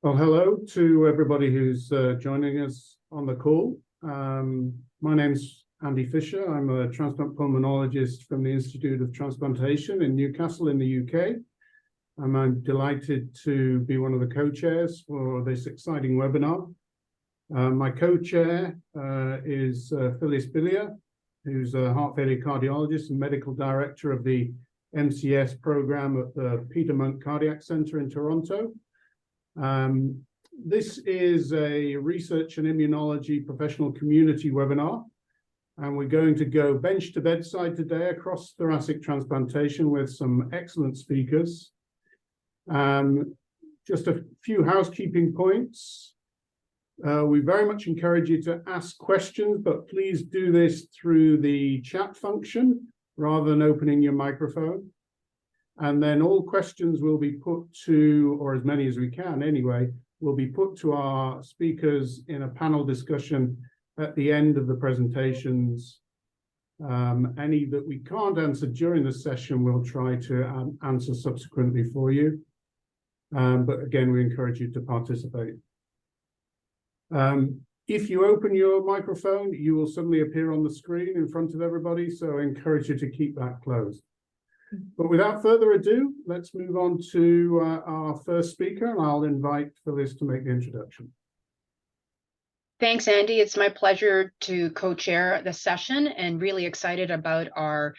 Well, hello to everybody who's joining us on the call. My name's Andy Fisher. I'm a transplant pulmonologist from the Institute of Transplantation in Newcastle in the UK. And I'm delighted to be one of the co-chairs for this exciting webinar. My co-chair is Phyllis Billier, who's a heart failure cardiologist and medical director of the MCS program at the Peter Monk Cardiac Centre in Toronto. This is a research and immunology professional community webinar, and we're going to go bench to bedside today across thoracic transplantation with some excellent speakers. Just a few housekeeping points. We very much encourage you to ask questions, but please do this through the chat function rather than opening your microphone. And then all questions will be put to, or as many as we can anyway, will be put to our speakers in a panel discussion at the end of the presentations. Any that we can't answer during the session, we'll try to answer subsequently for you. But again, we encourage you to participate. If you open your microphone, you will suddenly appear on the screen in front of everybody, so I encourage you to keep that closed. But without further ado, let's move on to our first speaker, and I'll invite Phyllis to make the introduction. Thanks, Andy. It's my pleasure to co-chair the session and really excited about our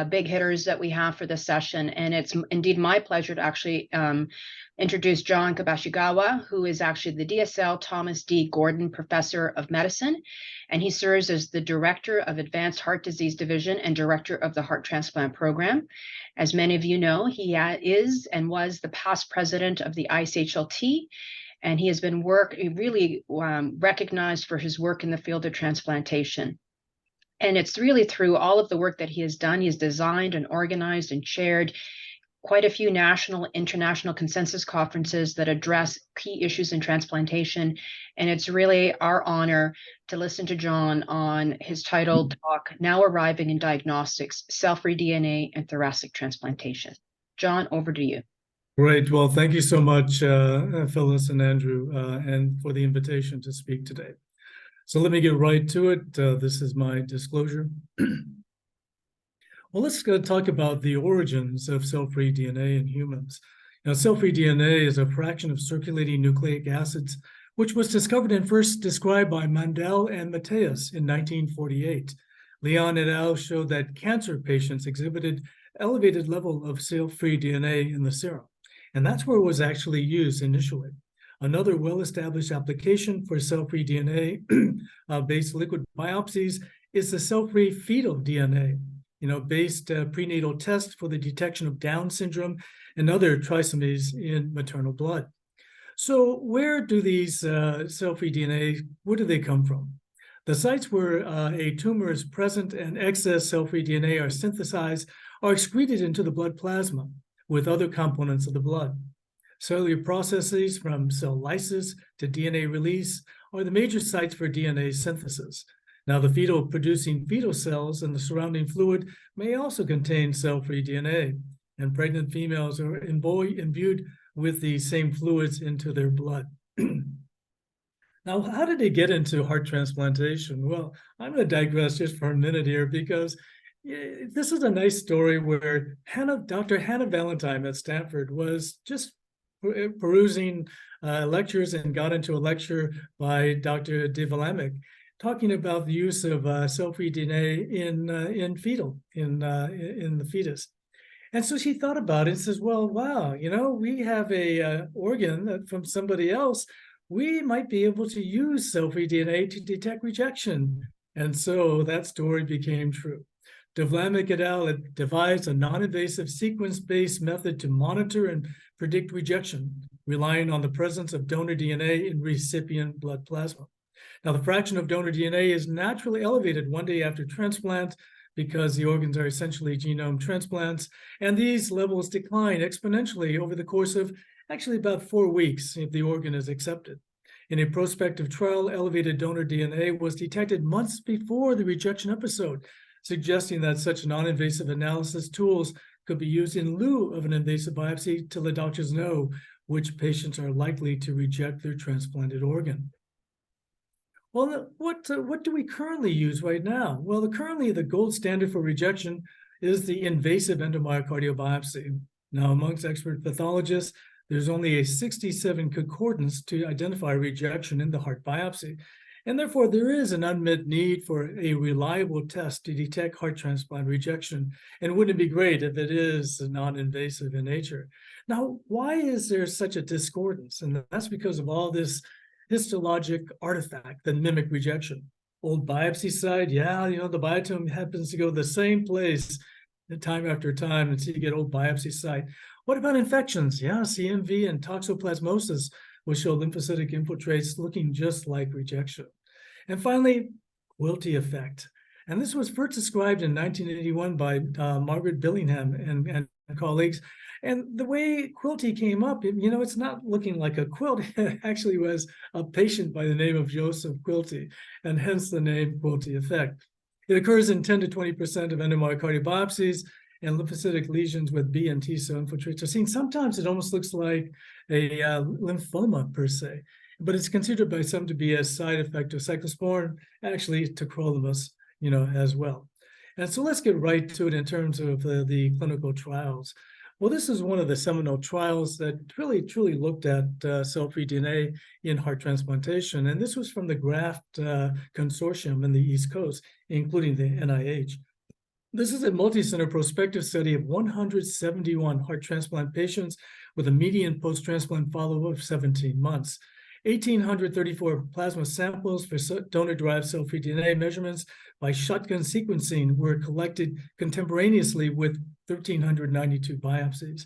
big hitters that we have for the session. And it's indeed my pleasure to actually introduce John Kabashigawa, who is actually the DSL Thomas D. Gordon Professor of Medicine. And he serves as the Director of Advanced Heart Disease Division and Director of the Heart Transplant Program. As many of you know, he is and was the past president of the ISHLT, and he has been really recognized for his work in the field of transplantation. And it's really through all of the work that he has done. He has designed and organized and chaired quite a few national, international consensus conferences that address key issues in transplantation. And it's really our honor to listen to John on his titled talk, Now Arriving in Diagnostics, Cell-Free DNA and Thoracic Transplantation. John, over to you. Great. Well, thank you so much, Phyllis and Andrew, and for the invitation to speak today. So let me get right to it. This is my disclosure. Well, let's talk about the origins of cell-free DNA in humans. Now, cell-free DNA is a fraction of circulating nucleic acids, which was discovered and first described by Mandel and Mateus in 1948. Leon et al. Showed that cancer patients exhibited elevated level of cell-free DNA in the serum, and that's where it was actually used initially. Another well-established application for cell-free DNA-based liquid biopsies is the cell-free fetal DNA, based prenatal test for the detection of Down syndrome and other trisomies in maternal blood. So where do these cell-free DNA, where do they come from? The sites where a tumor is present and excess cell-free DNA are synthesized are excreted into the blood plasma with other components of the blood. Cellular processes from cell lysis to DNA release are the major sites for DNA synthesis. Now, the producing fetal cells and the surrounding fluid may also contain cell-free DNA, and pregnant females are imbued with the same fluids into their blood. Now, how did they get into heart transplantation? Well, I'm going to digress just for a minute here because this is a nice story where Dr. Hannah Valentine at Stanford was just perusing lectures and got into a lecture by Dr. de Valamic talking about the use of cell-free DNA in the fetus. And so she thought about it and says, well, wow, we have a organ from somebody else. We might be able to use cell-free DNA to detect rejection. And so that story became true. De Valamic et al. Had devised a non-invasive sequence-based method to monitor and predict rejection, relying on the presence of donor DNA in recipient blood plasma. Now, the fraction of donor DNA is naturally elevated one day after transplant because the organs are essentially genome transplants, and these levels decline exponentially over the course of actually about 4 weeks if the organ is accepted. In a prospective trial, elevated donor DNA was detected months before the rejection episode, suggesting that such non-invasive analysis tools could be used in lieu of an invasive biopsy to let doctors know which patients are likely to reject their transplanted organ. Well, what do we currently use right now? Well, currently the gold standard for rejection is the invasive endomyocardial biopsy. Now, amongst expert pathologists, there's only a 67 concordance to identify rejection in the heart biopsy. And therefore, there is an unmet need for a reliable test to detect heart transplant rejection. And wouldn't it be great if it is non-invasive in nature? Now, why is there such a discordance? And that's because of all this histologic artifact that mimic rejection. Old biopsy site, yeah, the biotome happens to go the same place time after time, and so you get old biopsy site. What about infections? Yeah, CMV and toxoplasmosis will show lymphocytic infiltrates looking just like rejection. And finally, Quilty effect. And this was first described in 1981 by Margaret Billingham and colleagues. And the way Quilty came up, it's not looking like a quilt. It actually was a patient by the name of Joseph Quilty, and hence the name Quilty effect. It occurs in 10 to 20% of endomyocardial biopsies, and lymphocytic lesions with B and T cell infiltrates are seen. Sometimes it almost looks like a lymphoma per se, but it's considered by some to be a side effect of cyclosporin, actually tacrolimus, as well. And so let's get right to it in terms of the clinical trials. Well, this is one of the seminal trials that really, truly looked at cell-free DNA in heart transplantation. And this was from the Graft Consortium in the East Coast, including the NIH. This is a multi-center prospective study of 171 heart transplant patients with a median post-transplant follow-up of 17 months. 1,834 plasma samples for donor-derived cell-free DNA measurements by shotgun sequencing were collected contemporaneously with 1,392 biopsies.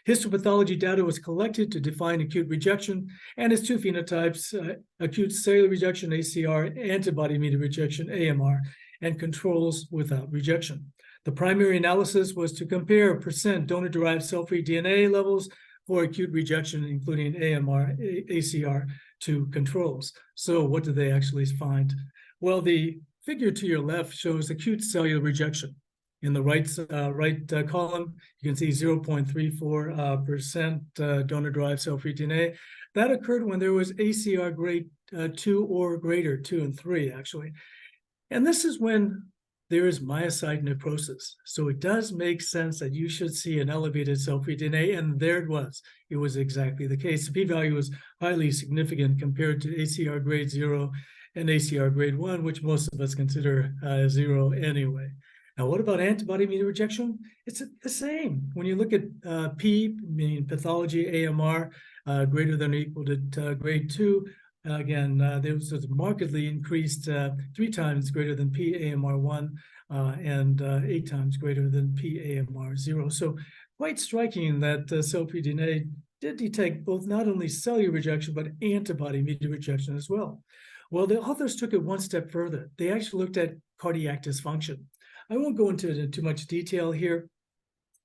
Histopathology data was collected to define acute rejection and its two phenotypes, acute cellular rejection, ACR, antibody-mediated rejection, AMR, and controls without rejection. The primary analysis was to compare percent donor-derived cell-free DNA levels for acute rejection, including AMR, ACR, to controls. So what did they actually find? Well, the figure to your left shows acute cellular rejection. In the right column, you can see 0.34% donor-derived cell-free DNA. That occurred when there was ACR grade 2 or greater, 2 and 3, actually. And this is when there is myocyte necrosis. So it does make sense that you should see an elevated cell-free DNA, and there it was. It was exactly the case. The p-value was highly significant compared to ACR grade 0 and ACR grade 1, which most of us consider 0 anyway. Now, what about antibody-mediated rejection? It's the same. When you look at P, meaning pathology, AMR, greater than or equal to grade 2, again, there was markedly increased 3 times greater than PAMR1 and 8 times greater than PAMR0. So quite striking that cell-free DNA did detect both not only cellular rejection, but antibody-mediated rejection as well. Well, the authors took it one step further. They actually looked at cardiac dysfunction. I won't go into too much detail here,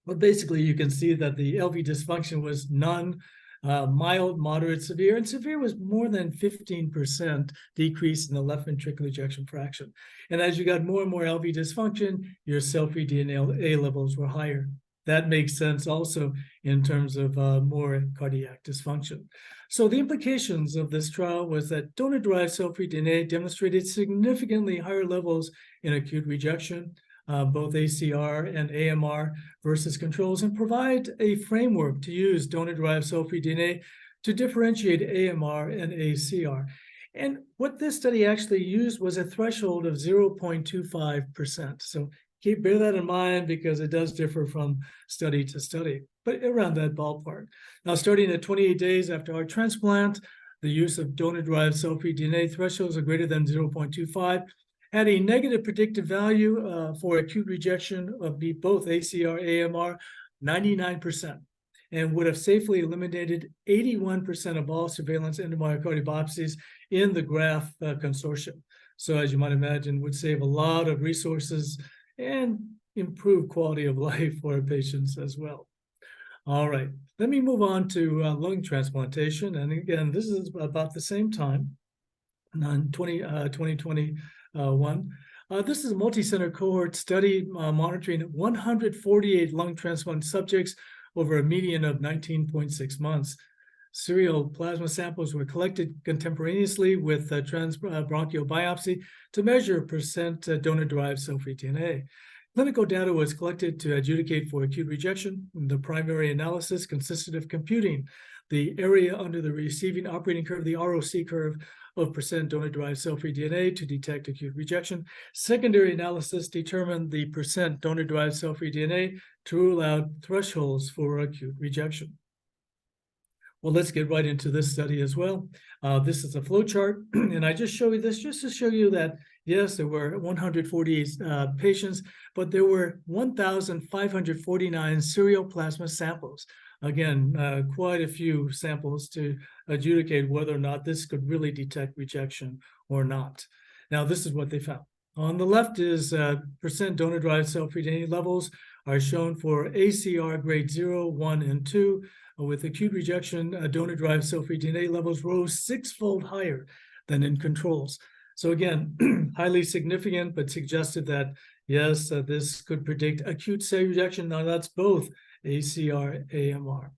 but basically you can see that the LV dysfunction was none, mild, moderate, severe, and severe was more than 15% decrease in the left ventricular ejection fraction. And as you got more and more LV dysfunction, your cell-free DNA levels were higher. That makes sense also in terms of more cardiac dysfunction. So the implications of this trial was that donor-derived cell-free DNA demonstrated significantly higher levels in acute rejection, both ACR and AMR versus controls, and provide a framework to use donor-derived cell-free DNA to differentiate AMR and ACR. And what this study actually used was a threshold of 0.25%. So bear that in mind because it does differ from study to study, but around that ballpark. Now, starting at 28 days after our transplant, the use of donor-derived cell-free DNA thresholds are greater than 0.25 had a negative predictive value for acute rejection of both ACR, AMR, 99%, and would have safely eliminated 81% of all surveillance endomyocardial biopsies in the Graft Consortium. So as you might imagine, would save a lot of resources and improve quality of life for our patients as well. All right, let me move on to lung transplantation. And again, this is about the same time, in 2021. This is a multi-center cohort study monitoring 148 lung transplant subjects over a median of 19.6 months. serial plasma samples were collected contemporaneously with transbronchial biopsy to measure percent donor-derived cell-free DNA. Clinical data was collected to adjudicate for acute rejection. The primary analysis consisted of computing the area under the receiving operating curve, the ROC curve, of percent donor-derived cell-free DNA to detect acute rejection. Secondary analysis determined the percent donor-derived cell-free DNA to rule out thresholds for acute rejection. Well, let's get right into this study as well. This is a flow chart, and I just show you this just to show you that, yes, there were 140 patients, but there were 1,549 serial plasma samples. Again, quite a few samples to adjudicate whether or not this could really detect rejection or not. Now, this is what they found. On the left is percent donor-derived cell-free DNA levels are shown for ACR grade 0, 1, and 2. With acute rejection, donor-derived cell-free DNA levels rose 6-fold higher than in controls. So again, highly significant, but suggested that, yes, this could predict acute cell rejection. Now, that's both ACR, AMR.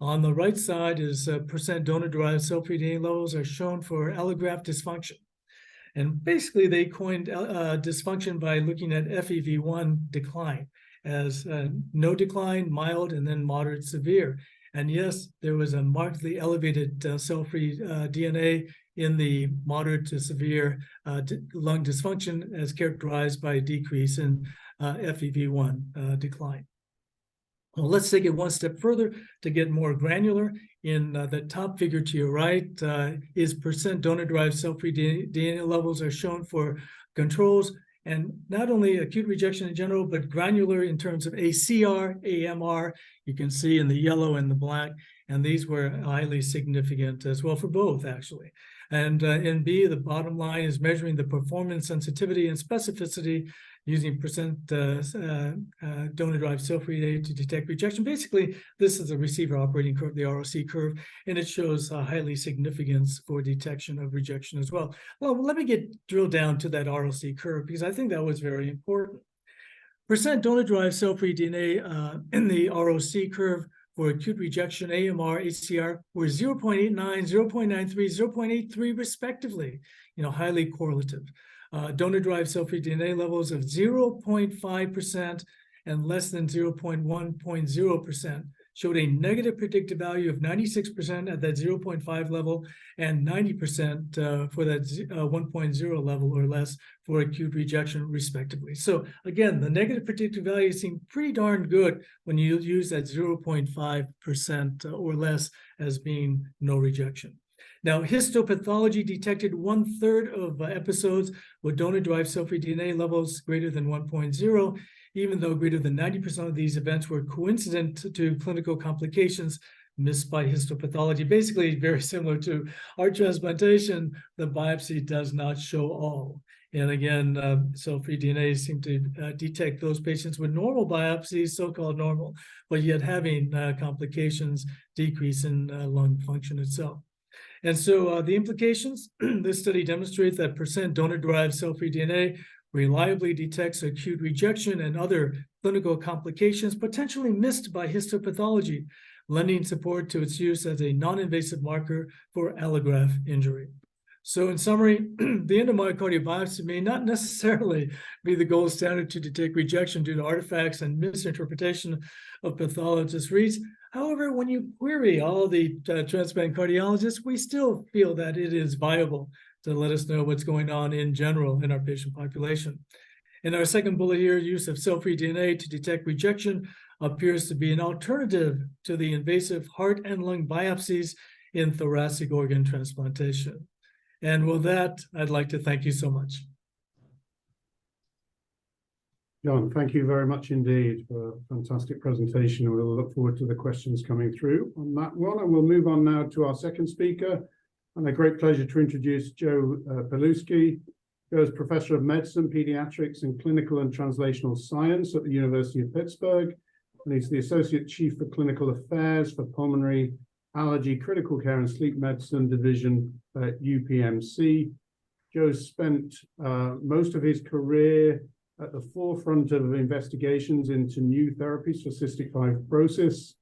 On the right side is percent donor-derived cell-free DNA levels are shown for allograft dysfunction. And basically, they coined dysfunction by looking at FEV1 decline as no decline, mild, and then moderate severe. And yes, there was a markedly elevated cell-free DNA in the moderate to severe lung dysfunction as characterized by a decrease in FEV1 decline. Well, let's take it one step further to get more granular. In the top figure to your right is percent donor-derived cell-free DNA levels are shown for controls, and not only acute rejection in general, but granular in terms of ACR, AMR, you can see in the yellow and the black, and these were highly significant as well for both, actually. And in B, the bottom line is measuring the performance, sensitivity, and specificity using percent donor-derived cell-free DNA to detect rejection. Basically, this is a receiver operating curve, the ROC curve, and it shows highly significance for detection of rejection as well. Well, let me drill down to that ROC curve because I think that was very important. Percent donor-derived cell-free DNA in the ROC curve for acute rejection, AMR, HCR, were 0.89, 0.93, 0.83 respectively, highly correlative. Donor-derived cell-free DNA levels of 0.5% and less than 0.1% showed a negative predictive value of 96% at that 0.5 level and 90% for that 1.0 level or less for acute rejection, respectively. So again, the negative predictive values seem pretty darn good when you use that 0.5% or less as being no rejection. Now, histopathology detected 1/3 of episodes with donor-derived cell-free DNA levels greater than 1.0, even though greater than 90% of these events were coincident to clinical complications missed by histopathology. Basically, very similar to our transplantation, the biopsy does not show all. And again, cell-free DNA seem to detect those patients with normal biopsies, so-called normal, but yet having complications decrease in lung function itself. And so the implications, this study demonstrates that percent donor-derived cell-free DNA reliably detects acute rejection and other clinical complications potentially missed by histopathology, lending support to its use as a non-invasive marker for allograft injury. So in summary, the endomyocardial biopsy may not necessarily be the gold standard to detect rejection due to artifacts and misinterpretation of pathologist reads. However, when you query all the transplant cardiologists, we still feel that it is viable to let us know what's going on in general in our patient population. In our second bullet here, use of cell-free DNA to detect rejection appears to be an alternative to the invasive heart and lung biopsies in thoracic organ transplantation. And with that, I'd like to thank you so much. John, thank you very much indeed for a fantastic presentation. We'll look forward to the questions coming through on that one. And we'll move on now to our second speaker. And a great pleasure to introduce Joe Belusky. Joe is Professor of Medicine, Pediatrics, and Clinical and Translational Science at the University of Pittsburgh. And he's the Associate Chief for Clinical Affairs for Pulmonary, Allergy, Critical Care, and Sleep Medicine Division at UPMC. Joe spent most of his career at the forefront of investigations into new therapies for cystic fibrosis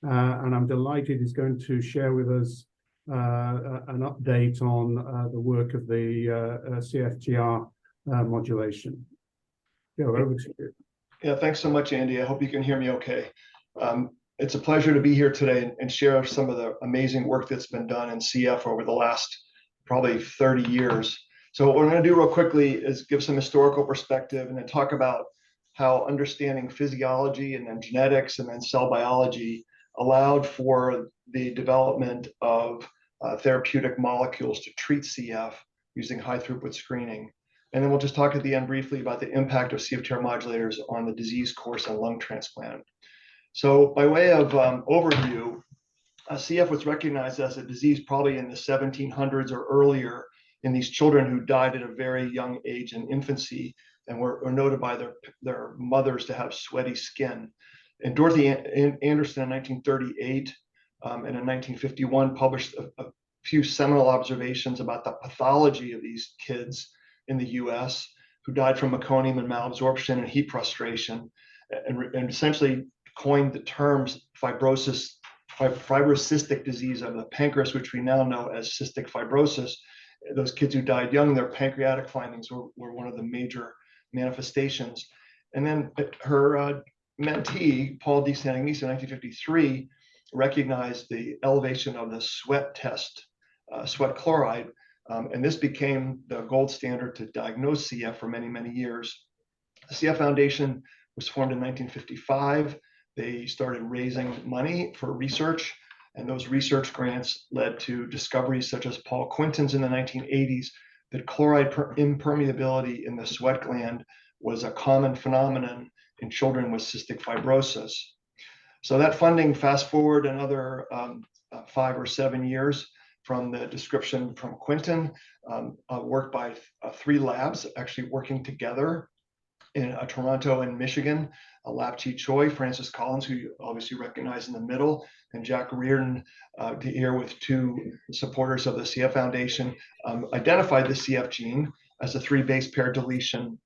and I'm delighted he's going to share with us an update on the work of the CFTR modulation. Go over to you. Yeah, thanks so much, Andy. I hope you can hear me okay. It's a pleasure to be here today and share some of the amazing work that's been done in CF over the last probably 30 years. So what we're going to do real quickly is give some historical perspective and then talk about how understanding physiology and then genetics and then cell biology allowed for the development of therapeutic molecules to treat CF using high throughput screening. And then we'll just talk at the end briefly about the impact of CFTR modulators on the disease course and lung transplant. So by way of overview, CF was recognized as a disease probably in the 1700s or earlier in these children who died at a very young age in infancy and were noted by their mothers to have sweaty skin. And Dorothy Anderson in 1938 and in 1951 published a few seminal observations about the pathology of these kids in the US who died from meconium and malabsorption and heat frustration, and essentially coined the terms fibrocystic disease of the pancreas, which we now know as cystic fibrosis. Those kids who died young, their pancreatic findings were one of the major manifestations. And then her mentee, Paul D. Santagnese in 1953, recognized the elevation of the sweat test, sweat chloride, and this became the gold standard to diagnose CF for many, many years. The CF Foundation was formed in 1955. They started raising money for research, and those research grants led to discoveries such as Paul Quinton's in the 1980s, that chloride impermeability in the sweat gland was a common phenomenon in children with cystic fibrosis. So that funding, fast forward another 5 or 7 years from the description from Quinton, work by 3 labs actually working together in Toronto and Michigan, Lap Chi Choi, Francis Collins, who you obviously recognize in the middle, and Jack Reardon, here with 2 supporters of the CF Foundation, identified the CF gene as a 3 base pair deletion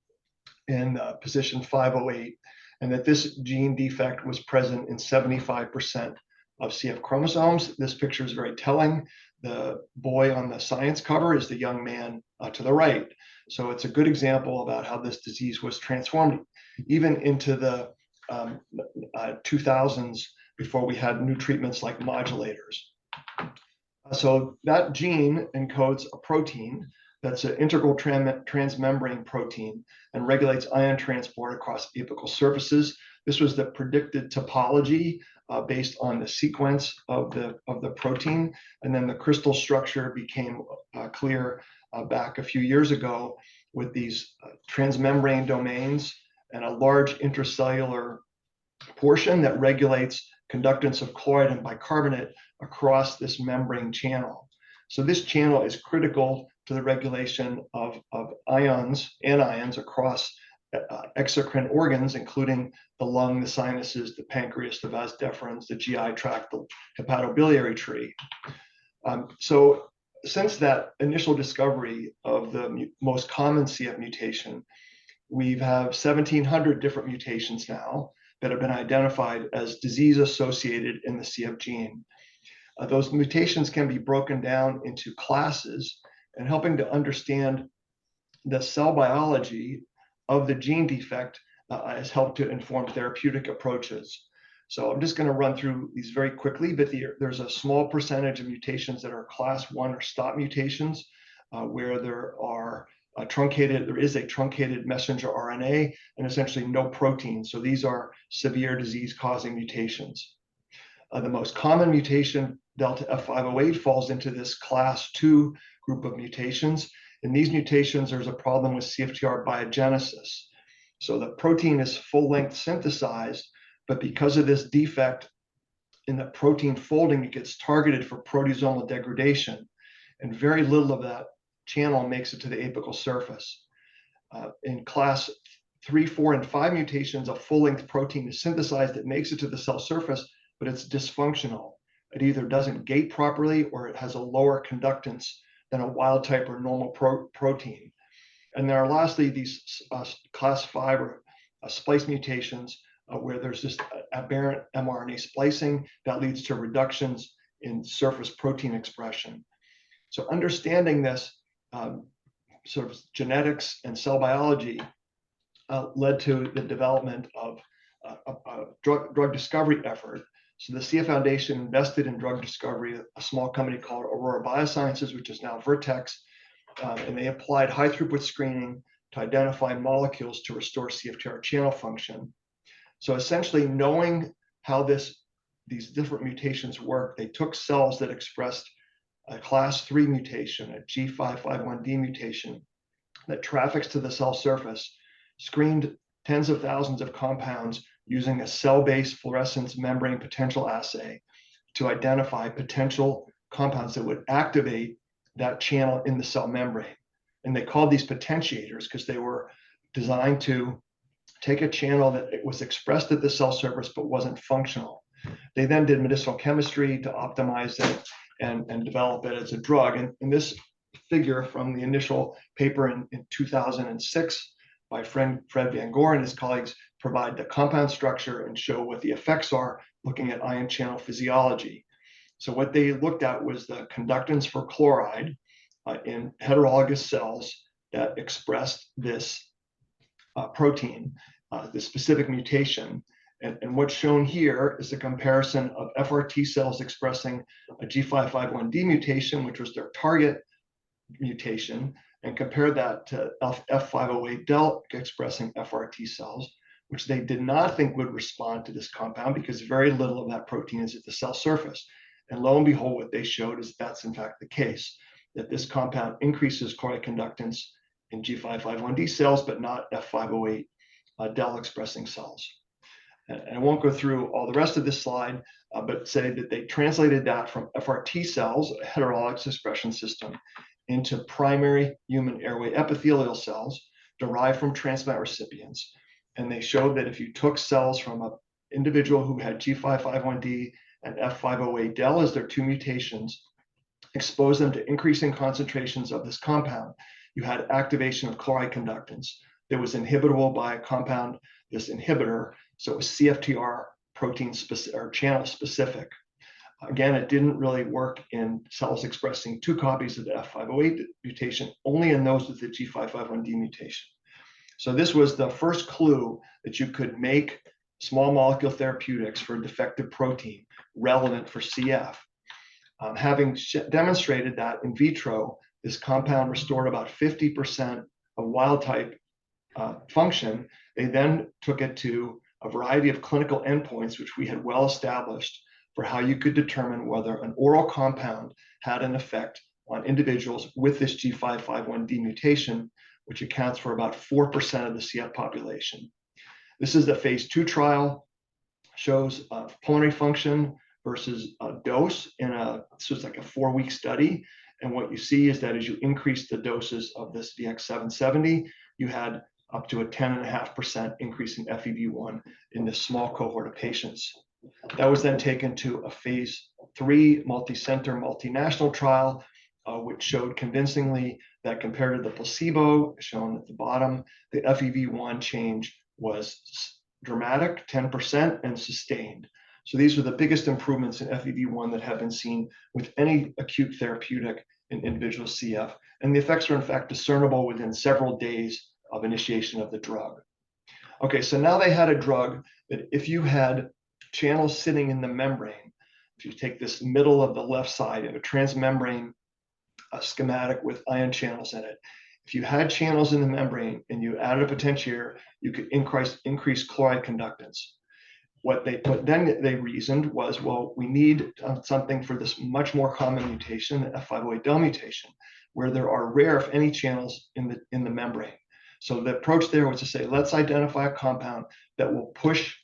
in position 508, and that this gene defect was present in 75% of CF chromosomes. This picture is very telling. The boy on the science cover is the young man to the right. So it's a good example about how this disease was transformed even into the 2000s before we had new treatments like modulators. So that gene encodes a protein that's an integral transmembrane protein and regulates ion transport across apical surfaces. This was the predicted topology based on the sequence of the protein, and then the crystal structure became clear back a few years ago with these transmembrane domains and a large intracellular portion that regulates conductance of chloride and bicarbonate across this membrane channel. So this channel is critical to the regulation of ions, anions across exocrine organs, including the lung, the sinuses, the pancreas, the vas deferens, the GI tract, the hepatobiliary tree. So since that initial discovery of the most common CF mutation, we have 1,700 different mutations now that have been identified as disease associated in the CF gene. Those mutations can be broken down into classes, and helping to understand the cell biology of the gene defect has helped to inform therapeutic approaches. So I'm just going to run through these very quickly, but there's a small percentage of mutations that are class 1 or stop mutations, where there is a truncated messenger RNA and essentially no protein. So these are severe disease-causing mutations. The most common mutation, delta F508, falls into this class 2 group of mutations. In these mutations, there's a problem with CFTR biogenesis. So the protein is full-length synthesized, but because of this defect in the protein folding, it gets targeted for proteasomal degradation, and very little of that channel makes it to the apical surface. In class 3, 4, and 5 mutations, a full-length protein is synthesized that makes it to the cell surface, but it's dysfunctional. It either doesn't gate properly or it has a lower conductance than a wild type or normal protein. And there are lastly these class 5 or splice mutations where there's just aberrant mRNA splicing that leads to reductions in surface protein expression. So understanding this sort of genetics and cell biology led to the development of a drug discovery effort. So the CF Foundation invested in drug discovery, a small company called Aurora Biosciences, which is now Vertex, and they applied high throughput screening to identify molecules to restore CFTR channel function. So essentially knowing how these different mutations work, they took cells that expressed a class 3 mutation, a G551D mutation that traffics to the cell surface, screened tens of thousands of compounds using a cell-based fluorescence membrane potential assay to identify potential compounds that would activate that channel in the cell membrane. And they called these potentiators because they were designed to take a channel that was expressed at the cell surface but wasn't functional. They then did medicinal chemistry to optimize it and develop it as a drug. And in this figure from the initial paper in 2006 by Fred Van Goor and his colleagues provide the compound structure and show what the effects are looking at ion channel physiology. So what they looked at was the conductance for chloride in heterologous cells that expressed this protein, the specific mutation. And what's shown here is a comparison of FRT cells expressing a G551D mutation, which was their target mutation, and compare that to F508del expressing FRT cells, which they did not think would respond to this compound because very little of that protein is at the cell surface. And lo and behold, what they showed is that's in fact the case, that this compound increases chloride conductance in G551D cells, but not F508del expressing cells. And I won't go through all the rest of this slide, but say that they translated that from FRT cells, a heterologous expression system, into primary human airway epithelial cells derived from transplant recipients. And they showed that if you took cells from an individual who had G551D and F508del as their two mutations, exposed them to increasing concentrations of this compound, you had activation of chloride conductance that was inhibitable by a compound, this inhibitor. So it was CFTR protein specific or channel specific. Again, it didn't really work in cells expressing two copies of the F508 mutation, only in those with the G551D mutation. So this was the first clue that you could make small molecule therapeutics for a defective protein relevant for CF. Having demonstrated that in vitro, this compound restored about 50% of wild type function, they then took it to a variety of clinical endpoints, which we had well established for how you could determine whether an oral compound had an effect on individuals with this G551D mutation, which accounts for about 4% of the CF population. This is the phase 2 trial, shows pulmonary function versus dose in so it's like a 4-week study. And what you see is that as you increase the doses of this VX770, you had up to a 10.5% increase in FEV1 in this small cohort of patients. That was then taken to a phase 3 multi-center, multinational trial, which showed convincingly that compared to the placebo shown at the bottom, the FEV1 change was dramatic, 10%, and sustained. So these are the biggest improvements in FEV1 that have been seen with any acute therapeutic in individual CF. And the effects are in fact discernible within several days of initiation of the drug. Okay, so now they had a drug that if you had channels sitting in the membrane, if you take this middle of the left side of a transmembrane schematic with ion channels in it, if you had channels in the membrane and you added a potentiator, you could increase chloride conductance. What then they reasoned was, well, we need something for this much more common mutation, the F508del mutation, where there are rare, if any, channels in the membrane. So the approach there was to say, let's identify a compound that will push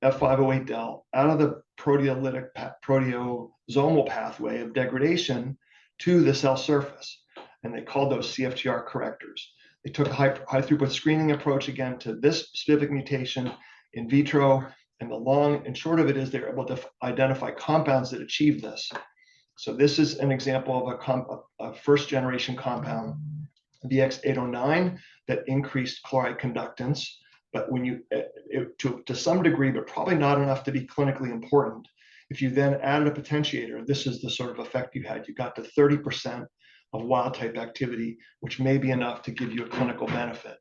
F508del out of the proteolytic proteasomal pathway of degradation to the cell surface. And they called those CFTR correctors. They took a high throughput screening approach again to this specific mutation in vitro. And the long and short of it is they're able to identify compounds that achieve this. So this is an example of a first generation compound, VX809, that increased chloride conductance But when you, to some degree, but probably not enough to be clinically important, if you then added a potentiator, this is the sort of effect you had. You got to 30% of wild type activity, which may be enough to give you a clinical benefit.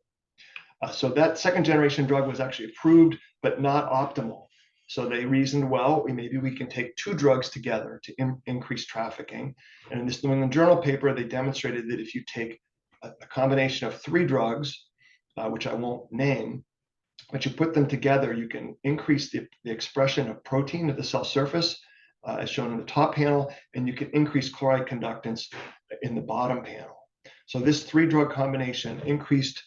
So that second generation drug was actually approved, but not optimal. So they reasoned, well, maybe we can take two drugs together to increase trafficking. And in this New England Journal paper, they demonstrated that if you take a combination of three drugs, which I won't name, but you put them together, you can increase the expression of protein at the cell surface, as shown in the top panel, and you can increase chloride conductance in the bottom panel. So this three-drug combination increased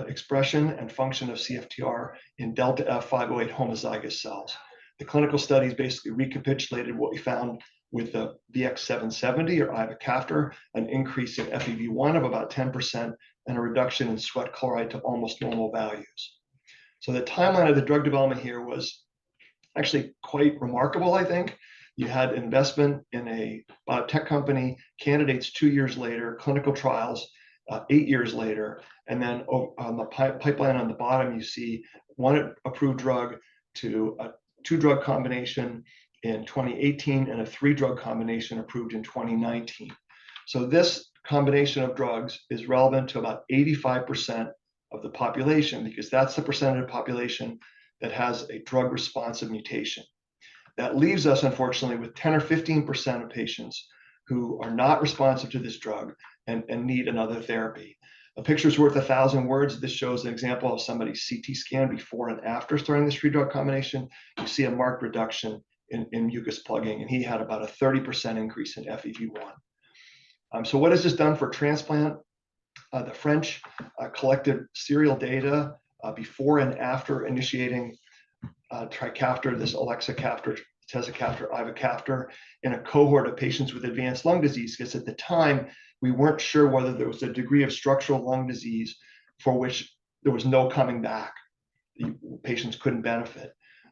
expression and function of CFTR in delta F508 homozygous cells. The clinical studies basically recapitulated what we found with the VX770 or ivacaftor, an increase in FEV1 of about 10% and a reduction in sweat chloride to almost normal values. So the timeline of the drug development here was actually quite remarkable, I think. You had investment in a biotech company, candidates 2 years later, clinical trials 8 years later, and then on the pipeline on the bottom, you see one approved drug to a 2-drug combination in 2018 and a 3-drug combination approved in 2019. So this combination of drugs is relevant to about 85% of the population, because that's the percentage of population that has a drug responsive mutation. That leaves us, unfortunately, with 10 or 15% of patients who are not responsive to this drug and need another therapy. A picture's worth 1,000 words. This shows an example of somebody's CT scan before and after starting this 3-drug combination. You see a marked reduction in mucus plugging, and he had about a 30% increase in FEV1. So what has this done for transplant? The French collected serial data before and after initiating Trikafta, this elexacaftor, tezacaftor, ivacaftor, in a cohort of patients with advanced lung disease, because at the time, we weren't sure whether there was a degree of structural lung disease for which there was no coming back. The patients couldn't benefit.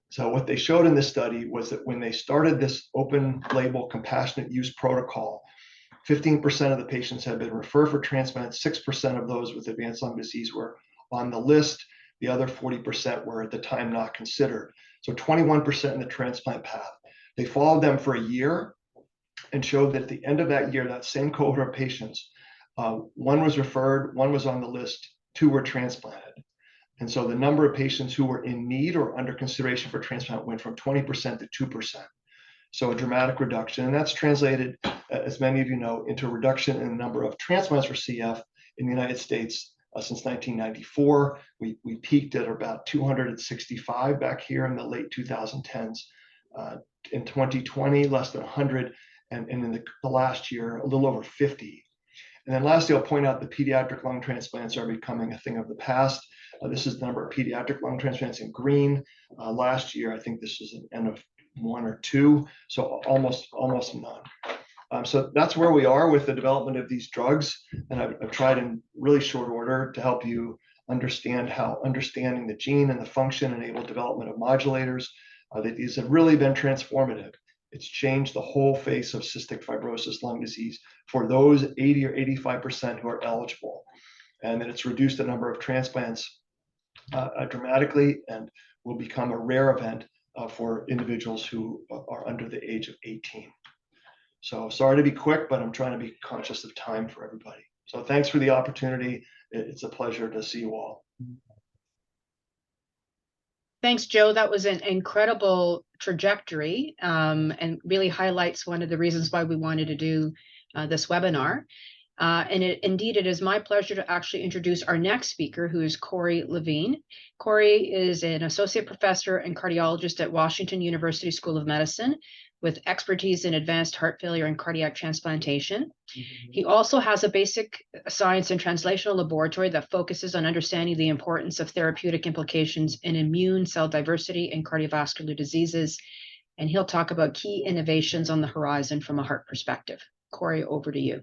So what they showed in this study was that when they started this open label compassionate use protocol, 15% of the patients had been referred for transplant, 6% of those with advanced lung disease were on the list, the other 40% were at the time not considered. So 21% in the transplant path. They followed them for a year and showed that at the end of that year, that same cohort of patients, one was referred, one was on the list, 2 were transplanted. And so the number of patients who were in need or under consideration for transplant went from 20% to 2%. So a dramatic reduction. And that's translated, as many of you know, into a reduction in the number of transplants for CF in the United States since 1994. We peaked at about 265 back here in the late 2010s. In 2020, less than 100. And in the last year, a little over 50. And then lastly, I'll point out the pediatric lung transplants are becoming a thing of the past. This is the number of pediatric lung transplants in green. Last year, I think this was an N of 1 or 2, so almost none. So that's where we are with the development of these drugs. And I've tried in really short order to help you understand how understanding the gene and the function enable development of modulators. That these have really been transformative. It's changed the whole face of cystic fibrosis lung disease for those 80 or 85% who are eligible. And that it's reduced the number of transplants dramatically and will become a rare event for individuals who are under the age of 18. So sorry to be quick, but I'm trying to be conscious of time for everybody. So thanks for the opportunity. It's a pleasure to see you all. Thanks, Joe. That was an incredible trajectory and really highlights one of the reasons why we wanted to do this webinar. And indeed, it is my pleasure to actually introduce our next speaker, who is Corey Levine. Corey is an associate professor and cardiologist at Washington University School of Medicine with expertise in advanced heart failure and cardiac transplantation. He also has a basic science and translational laboratory that focuses on understanding the importance of therapeutic implications in immune cell diversity and cardiovascular diseases. And he'll talk about key innovations on the horizon from a heart perspective. Corey, over to you.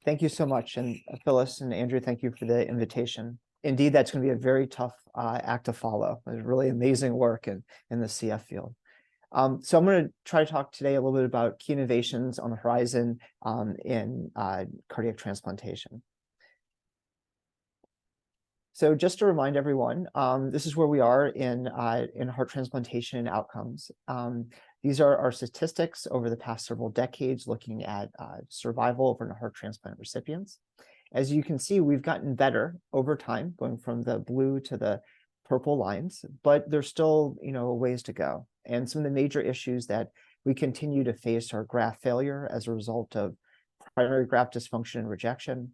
Thank you so much. And Phyllis and Andrew, thank you for the invitation. Indeed, that's going to be a very tough act to follow. There's really amazing work in the CF field. So I'm going to try to talk today a little bit about key innovations on the horizon in cardiac transplantation. So just to remind everyone, this is where we are in heart transplantation outcomes. These are our statistics over the past several decades looking at survival over heart transplant recipients. As you can see, we've gotten better over time, going from the blue to the purple lines, but there's still, a ways to go. And some of the major issues that we continue to face are graft failure as a result of primary graft dysfunction and rejection,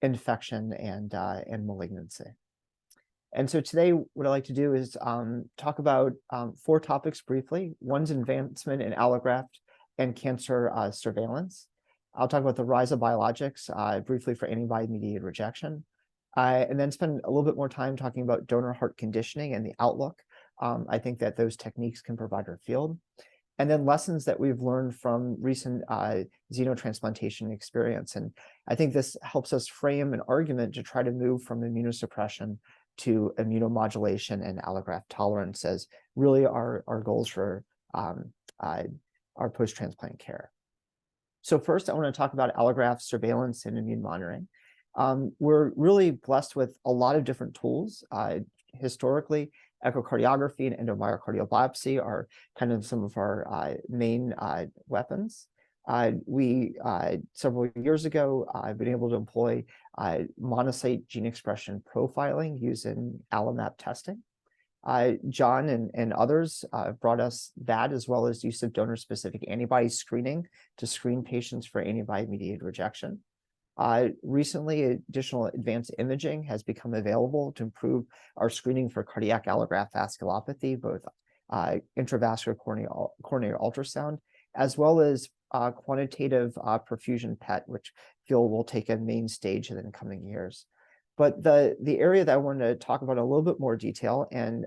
infection, and malignancy. And so today, what I'd like to do is talk about 4 topics briefly. One's advancement in allograft and cancer surveillance. I'll talk about the rise of biologics briefly for antibody-mediated rejection, and then spend a little bit more time talking about donor heart conditioning and the outlook. I think that those techniques can provide our field. And then lessons that we've learned from recent xenotransplantation experience. And I think this helps us frame an argument to try to move from immunosuppression to immunomodulation and allograft tolerance as really our goals for our post-transplant care. So first, I want to talk about allograft surveillance and immune monitoring. We're really blessed with a lot of different tools. Historically, echocardiography and endomyocardial biopsy are kind of some of our main weapons. We, several years ago, I've been able to employ monocyte gene expression profiling using AlloMap testing. John and others brought us that, as well as use of donor-specific antibody screening to screen patients for antibody-mediated rejection. Recently, additional advanced imaging has become available to improve our screening for cardiac allograft vasculopathy, both intravascular coronary ultrasound, as well as quantitative perfusion PET, which Phil will take a main stage in the coming years. But the area that I wanted to talk about in a little bit more detail, and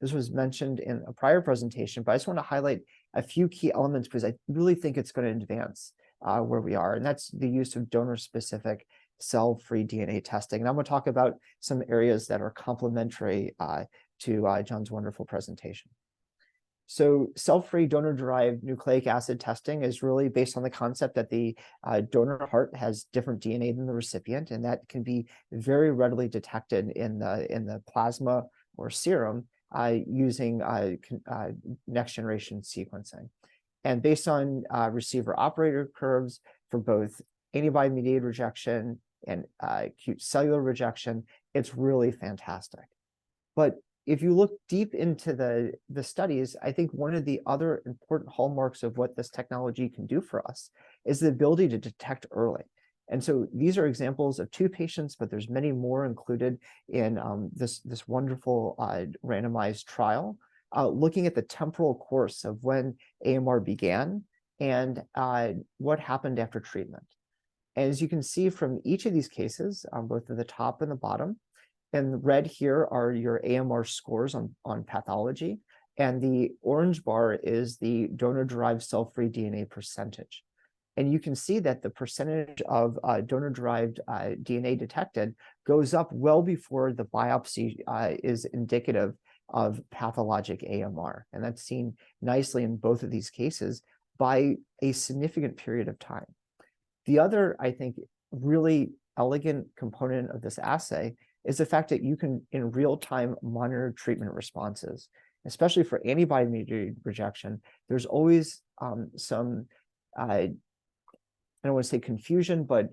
this was mentioned in a prior presentation, but I just want to highlight a few key elements because I really think it's going to advance where we are, and that's the use of donor-specific cell-free DNA testing. And I'm going to talk about some areas that are complementary to John's wonderful presentation. So cell-free donor-derived nucleic acid testing is really based on the concept that the donor heart has different DNA than the recipient, and that can be very readily detected in the plasma or serum using next-generation sequencing. And based on receiver operator curves for both antibody-mediated rejection and acute cellular rejection, it's really fantastic. But if you look deep into the studies, I think one of the other important hallmarks of what this technology can do for us is the ability to detect early. And so these are examples of 2 patients, but there's many more included in this wonderful randomized trial, looking at the temporal course of when AMR began and what happened after treatment. And as you can see from each of these cases, both at the top and the bottom, and red here are your AMR scores on pathology, and the orange bar is the donor-derived cell-free DNA percentage. And you can see that the percentage of donor-derived DNA detected goes up well before the biopsy is indicative of pathologic AMR. And that's seen nicely in both of these cases by a significant period of time. The other, I think, really elegant component of this assay is the fact that you can, in real time, monitor treatment responses. Especially for antibody-mediated rejection, there's always some, I don't want to say confusion, but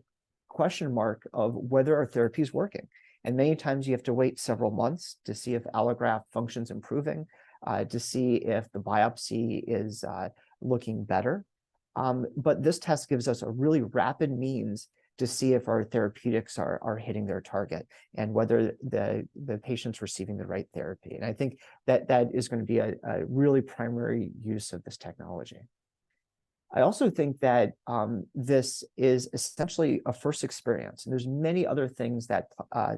question mark of whether our therapy is working. And many times you have to wait several months to see if allograft function's improving, to see if the biopsy is looking better. But this test gives us a really rapid means to see if our therapeutics are hitting their target and whether the patient's receiving the right therapy. And I think that is going to be a really primary use of this technology. I also think that this is essentially a first experience. And there's many other things that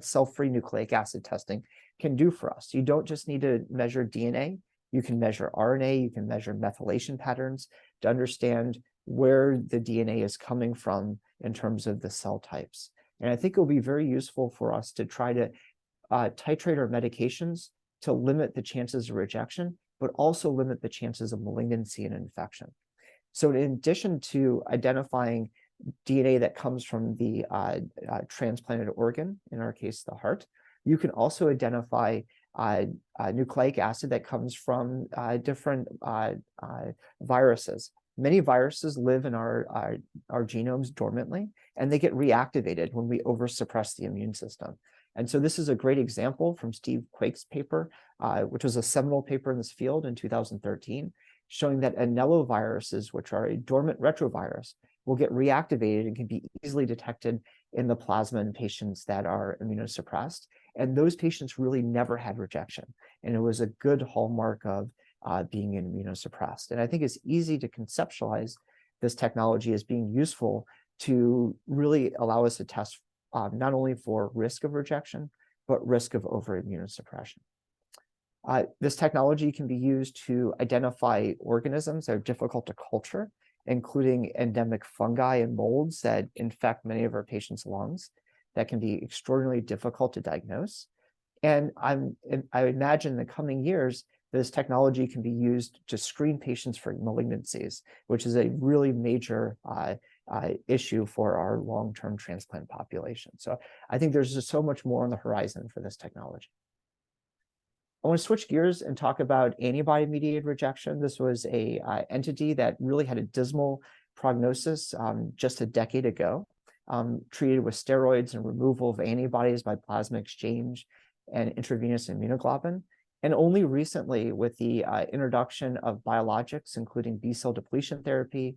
cell-free nucleic acid testing can do for us. You don't just need to measure DNA. You can measure RNA. You can measure methylation patterns to understand where the DNA is coming from in terms of the cell types. And I think it'll be very useful for us to try to titrate our medications to limit the chances of rejection, but also limit the chances of malignancy and infection. So in addition to identifying DNA that comes from the transplanted organ, in our case, the heart, You can also identify nucleic acid that comes from different viruses. Many viruses live in our genomes dormantly, and they get reactivated when we oversuppress the immune system. And so this is a great example from Steve Quake's paper, which was a seminal paper in this field in 2013, showing that anelloviruses, which are a dormant retrovirus, will get reactivated and can be easily detected in the plasma in patients that are immunosuppressed. And those patients really never had rejection. And it was a good hallmark of being immunosuppressed. And I think it's easy to conceptualize this technology as being useful to really allow us to test not only for risk of rejection, but risk of over-immunosuppression. This technology can be used to identify organisms that are difficult to culture, including endemic fungi and molds that infect many of our patients' lungs that can be extraordinarily difficult to diagnose. And I imagine in the coming years, this technology can be used to screen patients for malignancies, which is a really major issue for our long-term transplant population. So I think there's just so much more on the horizon for this technology. I want to switch gears and talk about antibody-mediated rejection. This was a entity that really had a dismal prognosis just a decade ago, treated with steroids and removal of antibodies by plasma exchange and intravenous immunoglobulin. And only recently, with the introduction of biologics, including B-cell depletion therapy,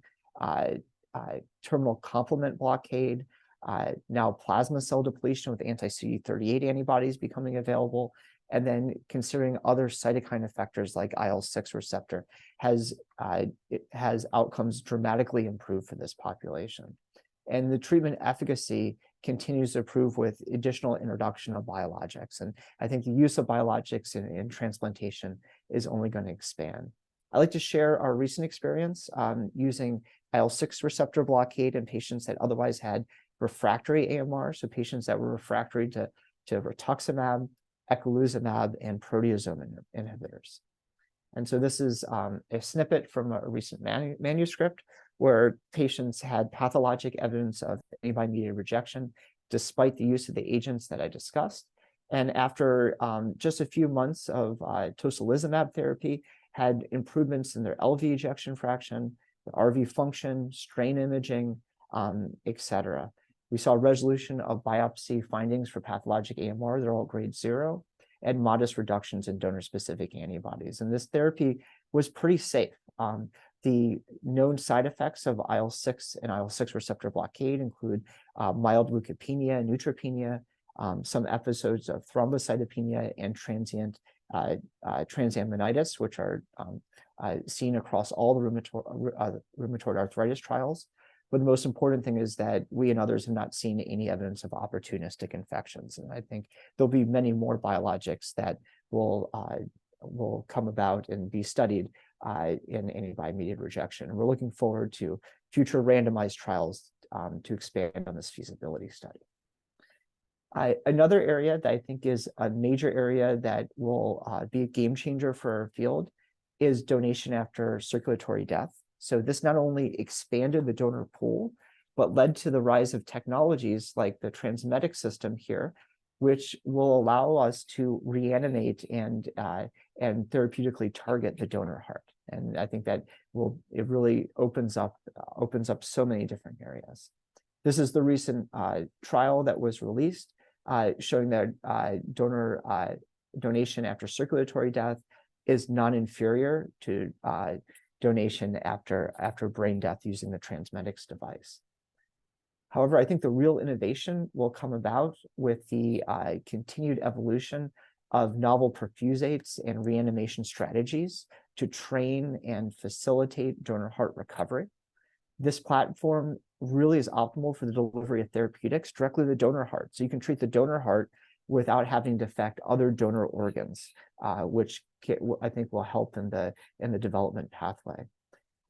terminal complement blockade, now plasma cell depletion with anti-CD38 antibodies becoming available, and then considering other cytokine effectors like IL-6 receptor has outcomes dramatically improved for this population. And the treatment efficacy continues to improve with additional introduction of biologics. And I think the use of biologics in transplantation is only going to expand. I'd like to share our recent experience using IL-6 receptor blockade in patients that otherwise had refractory AMR, so patients that were refractory to rituximab, eculizumab, and proteasome inhibitors. And so this is a snippet from a recent manuscript where patients had pathologic evidence of antibody-mediated rejection despite the use of the agents that I discussed. And after just a few months of tocilizumab therapy, had improvements in their LV ejection fraction, the RV function, strain imaging, et cetera. We saw resolution of biopsy findings for pathologic AMR. They're all grade 0, and modest reductions in donor-specific antibodies. And this therapy was pretty safe. The known side effects of IL-6 and IL-6 receptor blockade include mild leukopenia, neutropenia, some episodes of thrombocytopenia, and transient transaminitis, which are seen across all the rheumatoid arthritis trials. But the most important thing is that we and others have not seen any evidence of opportunistic infections. And I think there'll be many more biologics that will come about and be studied in antibody-mediated rejection. And we're looking forward to future randomized trials to expand on this feasibility study. Another area that I think is a major area that will be a game changer for our field is donation after circulatory death. So this not only expanded the donor pool, but led to the rise of technologies like the transmedic system here, which will allow us to reanimate and therapeutically target the donor heart. And I think that it really opens up so many different areas. This is the recent trial that was released showing that donation after circulatory death is non-inferior to donation after brain death using the transmedics device. However, I think the real innovation will come about with the continued evolution of novel perfusates and reanimation strategies to train and facilitate donor heart recovery. This platform really is optimal for the delivery of therapeutics directly to the donor heart. So you can treat the donor heart without having to affect other donor organs, which I think will help in the development pathway.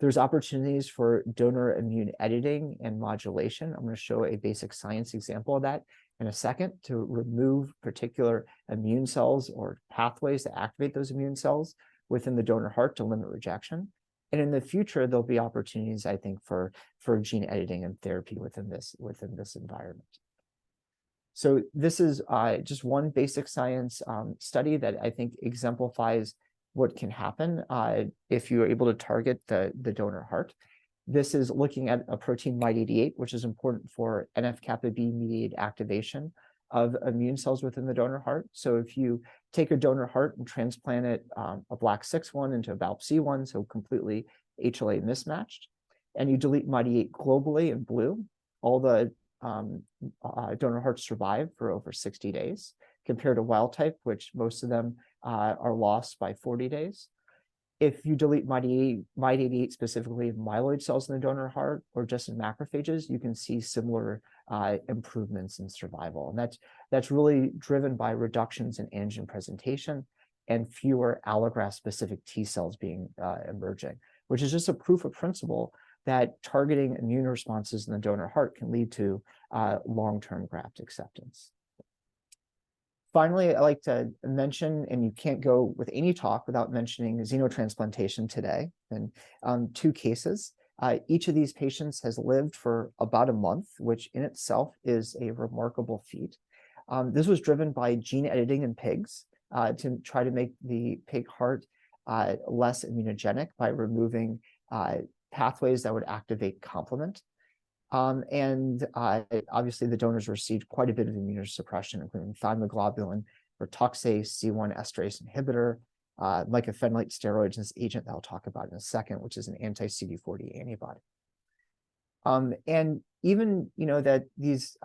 There's opportunities for donor immune editing and modulation. I'm going to show a basic science example of that in a second to remove particular immune cells or pathways that activate those immune cells within the donor heart to limit rejection. And in the future, there'll be opportunities, I think, for gene editing and therapy within this environment. So this is just one basic science study that I think exemplifies what can happen if you're able to target the donor heart. This is looking at a protein MYD88, which is important for NF-kappa B mediated activation of immune cells within the donor heart. So if you take a donor heart and transplant it, a black 6 one into a BALP-C one, so completely HLA mismatched, and you delete MYD88 globally in blue, all the donor hearts survive for over 60 days, compared to wild type, which most of them are lost by 40 days. If you delete MYD88 specifically in myeloid cells in the donor heart or just in macrophages, you can see similar improvements in survival. And that's really driven by reductions in antigen presentation and fewer allograft-specific T cells being emerging, which is just a proof of principle that targeting immune responses in the donor heart can lead to long-term graft acceptance. Finally, I'd like to mention, and you can't go with any talk without mentioning xenotransplantation today, and 2 cases. Each of these patients has lived for about a month, which in itself is a remarkable feat. This was driven by gene editing in pigs to try to make the pig heart less immunogenic by removing pathways that would activate complement. Obviously the donors received quite a bit of immunosuppression, including thymoglobulin, rituximab, C1 esterase inhibitor, mycophenolate steroids, and this agent that I'll talk about in a second, which is an anti-CD40 antibody. And even, that these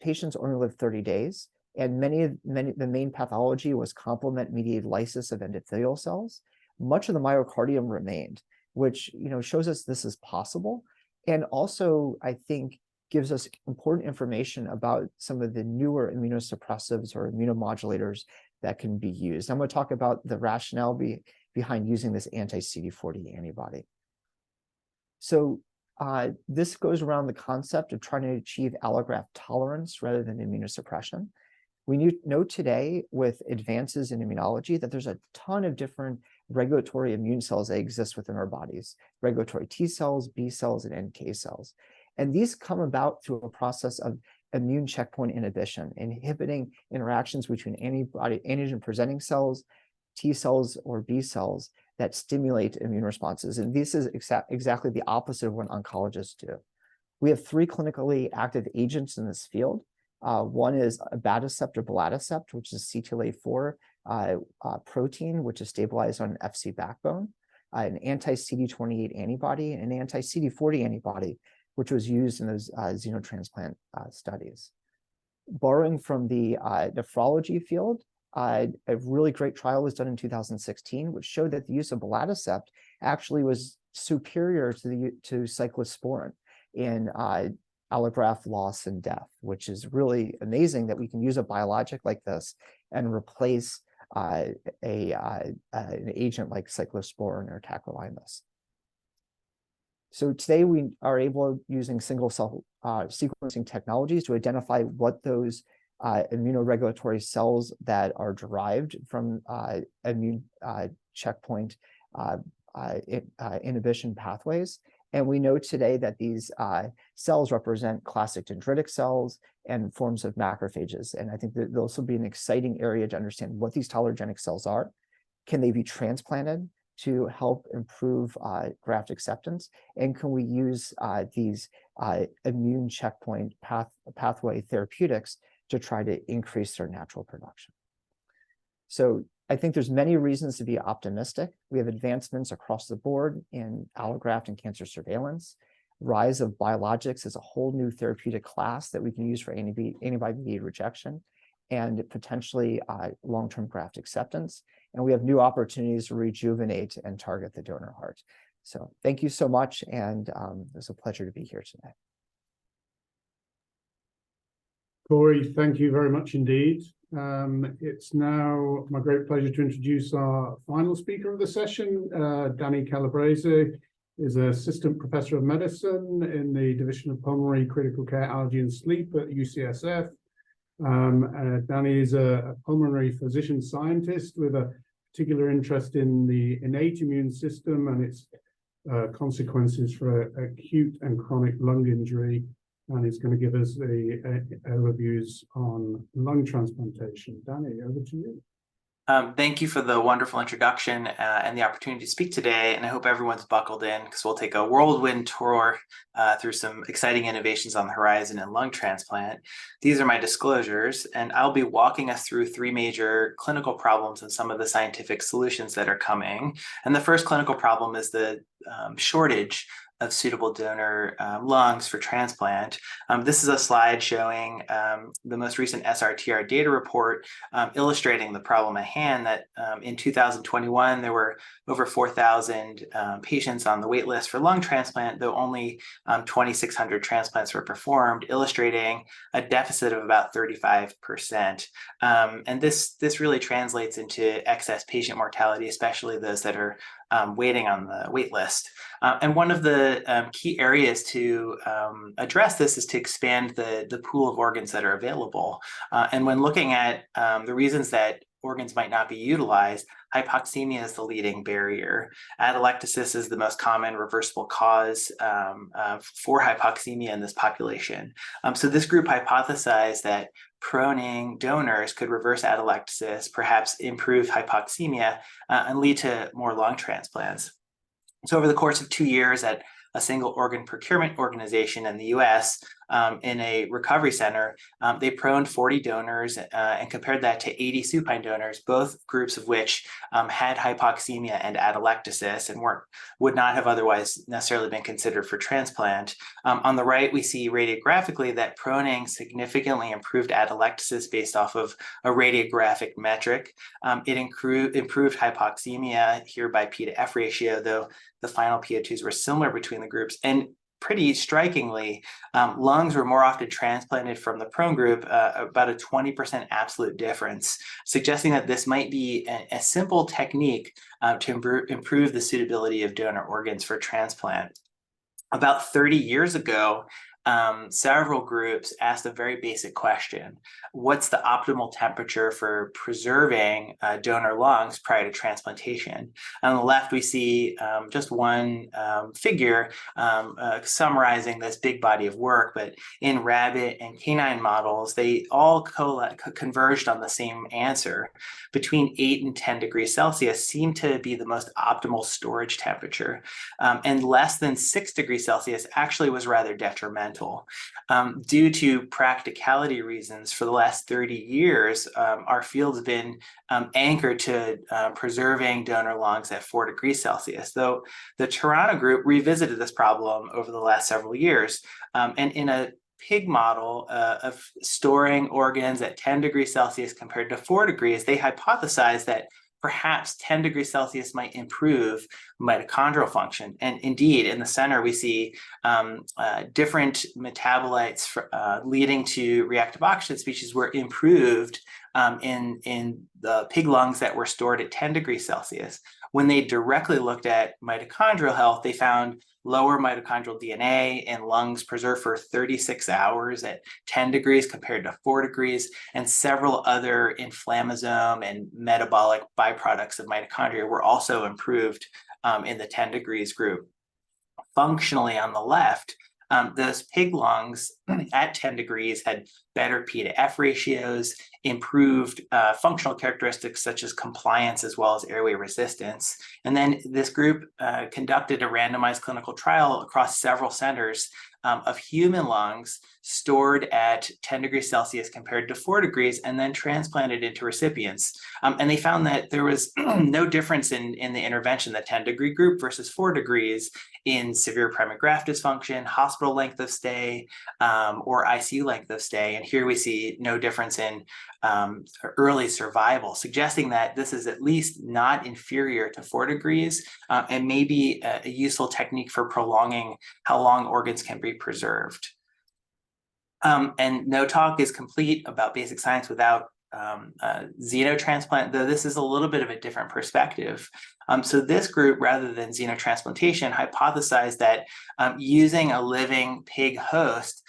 patients only lived 30 days, and the main pathology was complement-mediated lysis of endothelial cells. Much of the myocardium remained, which shows us this is possible. And also, I think, gives us important information about some of the newer immunosuppressives or immunomodulators that can be used. I'm going to talk about the rationale behind using this anti-CD40 antibody. So this goes around the concept of trying to achieve allograft tolerance rather than immunosuppression. We know today with advances in immunology that there's a ton of different regulatory immune cells that exist within our bodies, regulatory T cells, B cells, and NK cells. And these come about through a process of immune checkpoint inhibition, inhibiting interactions between antigen-presenting cells, T cells, or B cells that stimulate immune responses. And this is exactly the opposite of what oncologists do. We have 3 clinically active agents in this field. One is abatacept or belatacept, which is CTLA-4 protein, which is stabilized on an Fc backbone, an anti-CD28 antibody, and an anti-CD40 antibody, which was used in those xenotransplant studies. Borrowing from the nephrology field, a really great trial was done in 2016, which showed that the use of belatacept actually was superior to cyclosporin in allograft loss and death, which is really amazing that we can use a biologic like this and replace an agent like cyclosporin or tacrolimus. So today we are able, using single cell sequencing technologies, to identify what those immunoregulatory cells that are derived from immune checkpoint inhibition pathways. And we know today that these cells represent classic dendritic cells and forms of macrophages. And I think that this will be an exciting area to understand what these tolerogenic cells are. Can they be transplanted to help improve graft acceptance? And can we use these immune checkpoint pathway therapeutics to try to increase their natural production? So I think there's many reasons to be optimistic. We have advancements across the board in allograft and cancer surveillance, rise of biologics as a whole new therapeutic class that we can use for antibody-mediated rejection, and potentially long-term graft acceptance. And we have new opportunities to rejuvenate and target the donor heart. So thank you so much, and it's a pleasure to be here today. Corey, thank you very much indeed. It's now my great pleasure to introduce our final speaker of the session. Danny Calabrese is Assistant Professor of Medicine in the Division of Pulmonary Critical Care, Allergy and Sleep at UCSF. Danny is a pulmonary physician scientist with a particular interest in the innate immune system and its consequences for acute and chronic lung injury. and he's going to give us the overviews on lung transplantation. Danny, over to you. Thank you for the wonderful introduction and the opportunity to speak today. And I hope everyone's buckled in because we'll take a whirlwind tour through some exciting innovations on the horizon in lung transplant. These are my disclosures, and I'll be walking us through three major clinical problems and some of the scientific solutions that are coming. And the first clinical problem is the shortage of suitable donor lungs for transplant. This is a slide showing the most recent SRTR data report illustrating the problem at hand that in 2021, there were over 4,000 patients on the wait list for lung transplant, though only 2,600 transplants were performed, illustrating a deficit of about 35%. And this really translates into excess patient mortality, especially those that are waiting on the wait list. And one of the key areas to address this is to expand the pool of organs that are available. And when looking at the reasons that organs might not be utilized, hypoxemia is the leading barrier. Atelectasis is the most common reversible cause for hypoxemia in this population. So this group hypothesized that proning donors could reverse atelectasis, perhaps improve hypoxemia, and lead to more lung transplants. So over the course of 2 years at a single organ procurement organization in the US, in a recovery center, they proned 40 donors and compared that to 80 supine donors, both groups of which had hypoxemia and atelectasis and would not have otherwise necessarily been considered for transplant. On the right, we see radiographically that proning significantly improved atelectasis based off of a radiographic metric. It improved hypoxemia here by P to F ratio, though the final PO2s were similar between the groups. And pretty strikingly, lungs were more often transplanted from the prone group, about a 20% absolute difference, suggesting that this might be a simple technique to improve the suitability of donor organs for transplant. About 30 years ago, several groups asked a very basic question: what's the optimal temperature for preserving donor lungs prior to transplantation? On the left, we see just one figure summarizing this big body of work, but in rabbit and canine models, they all converged on the same answer. Between 8 and 10 degrees Celsius seemed to be the most optimal storage temperature, and less than 6 degrees Celsius actually was rather detrimental. Due to practicality reasons, for the last 30 years, our field has been anchored to preserving donor lungs at 4 degrees Celsius, though the Toronto group revisited this problem over the last several years. And in a pig model of storing organs at 10 degrees Celsius compared to 4 degrees, they hypothesized that perhaps 10 degrees Celsius might improve mitochondrial function. And indeed, in the center, we see different metabolites leading to reactive oxygen species were improved in the pig lungs that were stored at 10 degrees Celsius. When they directly looked at mitochondrial health, they found lower mitochondrial DNA in lungs preserved for 36 hours at 10 degrees compared to 4 degrees, and several other inflammasome and metabolic byproducts of mitochondria were also improved in the 10 degrees group. Functionally, on the left, those pig lungs at 10 degrees had better P to F ratios, improved functional characteristics such as compliance as well as airway resistance. And then this group conducted a randomized clinical trial across several centers of human lungs stored at 10 degrees Celsius compared to 4 degrees and then transplanted into recipients. And they found that there was no difference in the intervention, the 10-degree group versus 4 degrees, in severe primary graft dysfunction, hospital length of stay, or ICU length of stay. And here we see no difference in early survival, suggesting that this is at least not inferior to 4 degrees and may be a useful technique for prolonging how long organs can be preserved. And no talk is complete about basic science without xenotransplant, though this is a little bit of a different perspective. So this group, rather than xenotransplantation, hypothesized that using a living pig host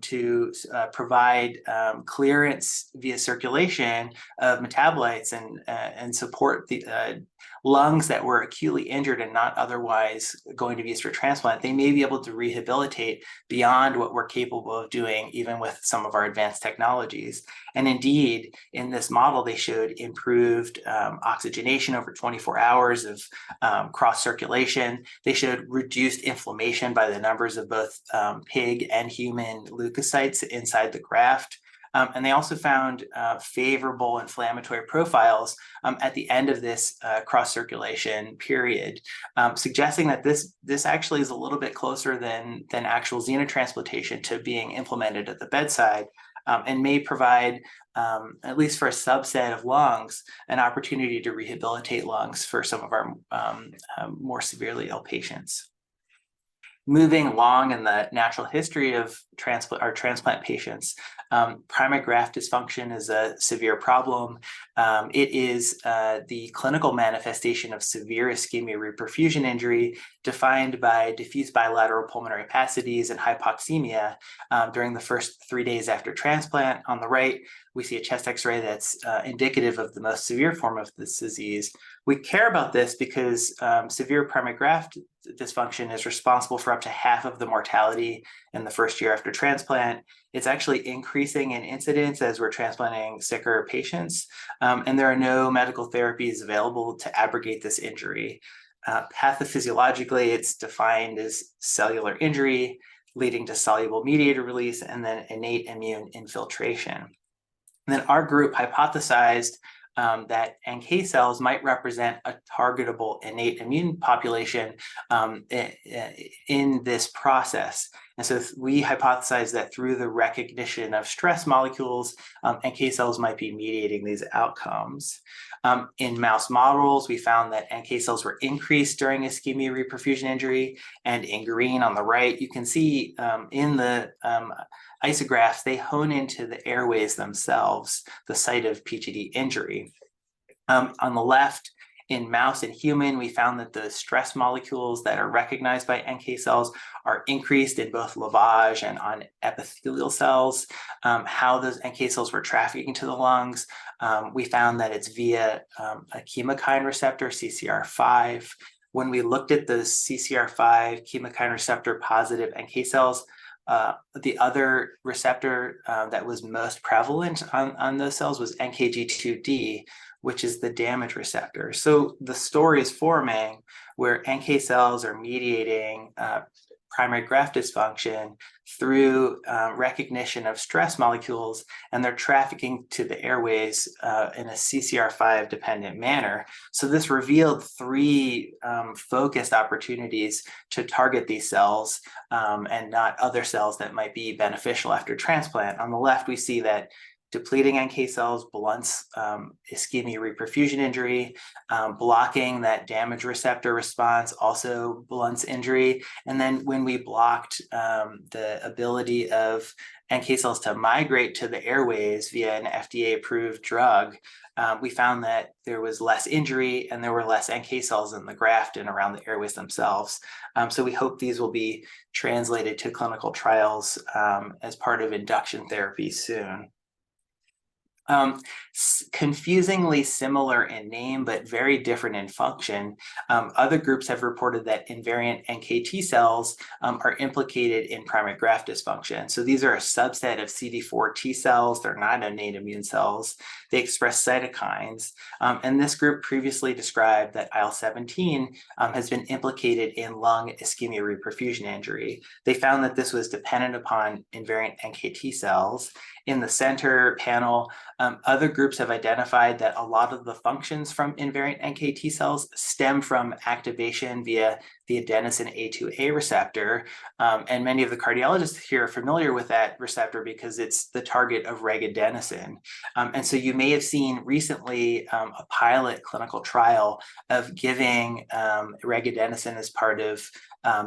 to provide clearance via circulation of metabolites and support the lungs that were acutely injured and not otherwise going to be used for transplant, they may be able to rehabilitate beyond what we're capable of doing, even with some of our advanced technologies. And indeed, in this model, they showed improved oxygenation over 24 hours of cross circulation. They showed reduced inflammation by the numbers of both pig and human leukocytes inside the graft. And they also found favorable inflammatory profiles at the end of this cross-circulation period, suggesting that this actually is a little bit closer than actual xenotransplantation to being implemented at the bedside, and may provide, at least for a subset of lungs, an opportunity to rehabilitate lungs for some of our more severely ill patients. Moving along in the natural history of transplant patients, primary graft dysfunction is a severe problem. It is the clinical manifestation of severe ischemia-reperfusion injury defined by diffuse bilateral pulmonary opacities and hypoxemia during the first 3 days after transplant. On the right, we see a chest X-ray that's indicative of the most severe form of this disease. We care about this because severe primary graft dysfunction is responsible for up to half of the mortality in the first year after transplant. It's actually increasing in incidence as we're transplanting sicker patients, and there are no medical therapies available to abrogate this injury. Pathophysiologically, it's defined as cellular injury leading to soluble mediator release and then innate immune infiltration. And then our group hypothesized that NK cells might represent a targetable innate immune population in this process. And so we hypothesized that through the recognition of stress molecules, NK cells might be mediating these outcomes. In mouse models, we found that NK cells were increased during ischemia-reperfusion injury, and in green on the right, you can see in the isographs, they hone into the airways themselves, the site of PGD injury. On the left, in mouse and human, we found that the stress molecules that are recognized by NK cells are increased in both lavage and on epithelial cells. How those NK cells were trafficking to the lungs, we found that it's via a chemokine receptor, CCR5. When we looked at the CCR5 chemokine receptor positive NK cells, the other receptor that was most prevalent on those cells was NKG2D, which is the damage receptor. So the story is forming where NK cells are mediating primary graft dysfunction through recognition of stress molecules, and they're trafficking to the airways in a CCR5 dependent manner. So this revealed three focused opportunities to target these cells and not other cells that might be beneficial after transplant. On the left, we see that depleting NK cells blunts ischemia-reperfusion injury, blocking that damage receptor response also blunts injury. And then when we blocked the ability of NK cells to migrate to the airways via an FDA-approved drug, we found that there was less injury and there were less NK cells in the graft and around the airways themselves. So we hope these will be translated to clinical trials as part of induction therapy soon. Confusingly similar in name, but very different in function. Other groups have reported that invariant NKT cells are implicated in primary graft dysfunction. So these are a subset of CD4 T cells. They're not innate immune cells. They express cytokines. And this group previously described that IL-17 has been implicated in lung ischemia-reperfusion injury. They found that this was dependent upon invariant NKT cells. In the center panel, other groups have identified that a lot of the functions from invariant NKT cells stem from activation via the adenosine A2A receptor. And many of the cardiologists here are familiar with that receptor because it's the target of regadenosine. And so you may have seen recently a pilot clinical trial of giving regadenosine as part of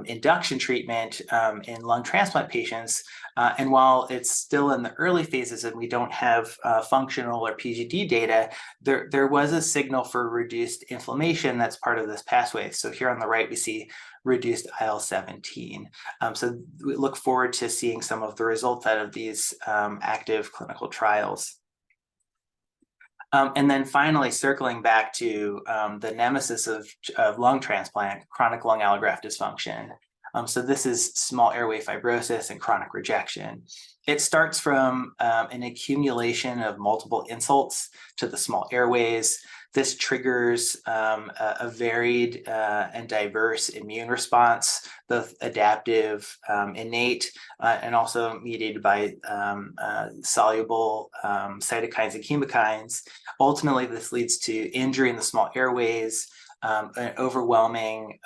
induction treatment in lung transplant patients. And while it's still in the early phases and we don't have functional or PGD data, there was a signal for reduced inflammation that's part of this pathway. So here on the right, we see reduced IL-17. So we look forward to seeing some of the results out of these active clinical trials. And then finally, circling back to the nemesis of lung transplant, chronic lung allograft dysfunction. So this is small airway fibrosis and chronic rejection. It starts from an accumulation of multiple insults to the small airways. This triggers a varied and diverse immune response, both adaptive, innate, and also mediated by soluble cytokines and chemokines. Ultimately, this leads to injury in the small airways, an overwhelming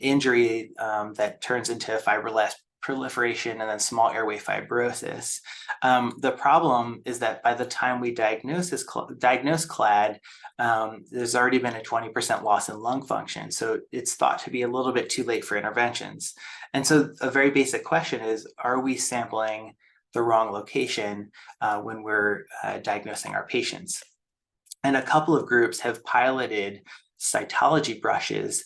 injury that turns into fibroblast proliferation and then small airway fibrosis. The problem is that by the time we diagnose CLAD, there's already been a 20% loss in lung function. So it's thought to be a little bit too late for interventions. And so a very basic question is, are we sampling the wrong location when we're diagnosing our patients? And a couple of groups have piloted cytology brushes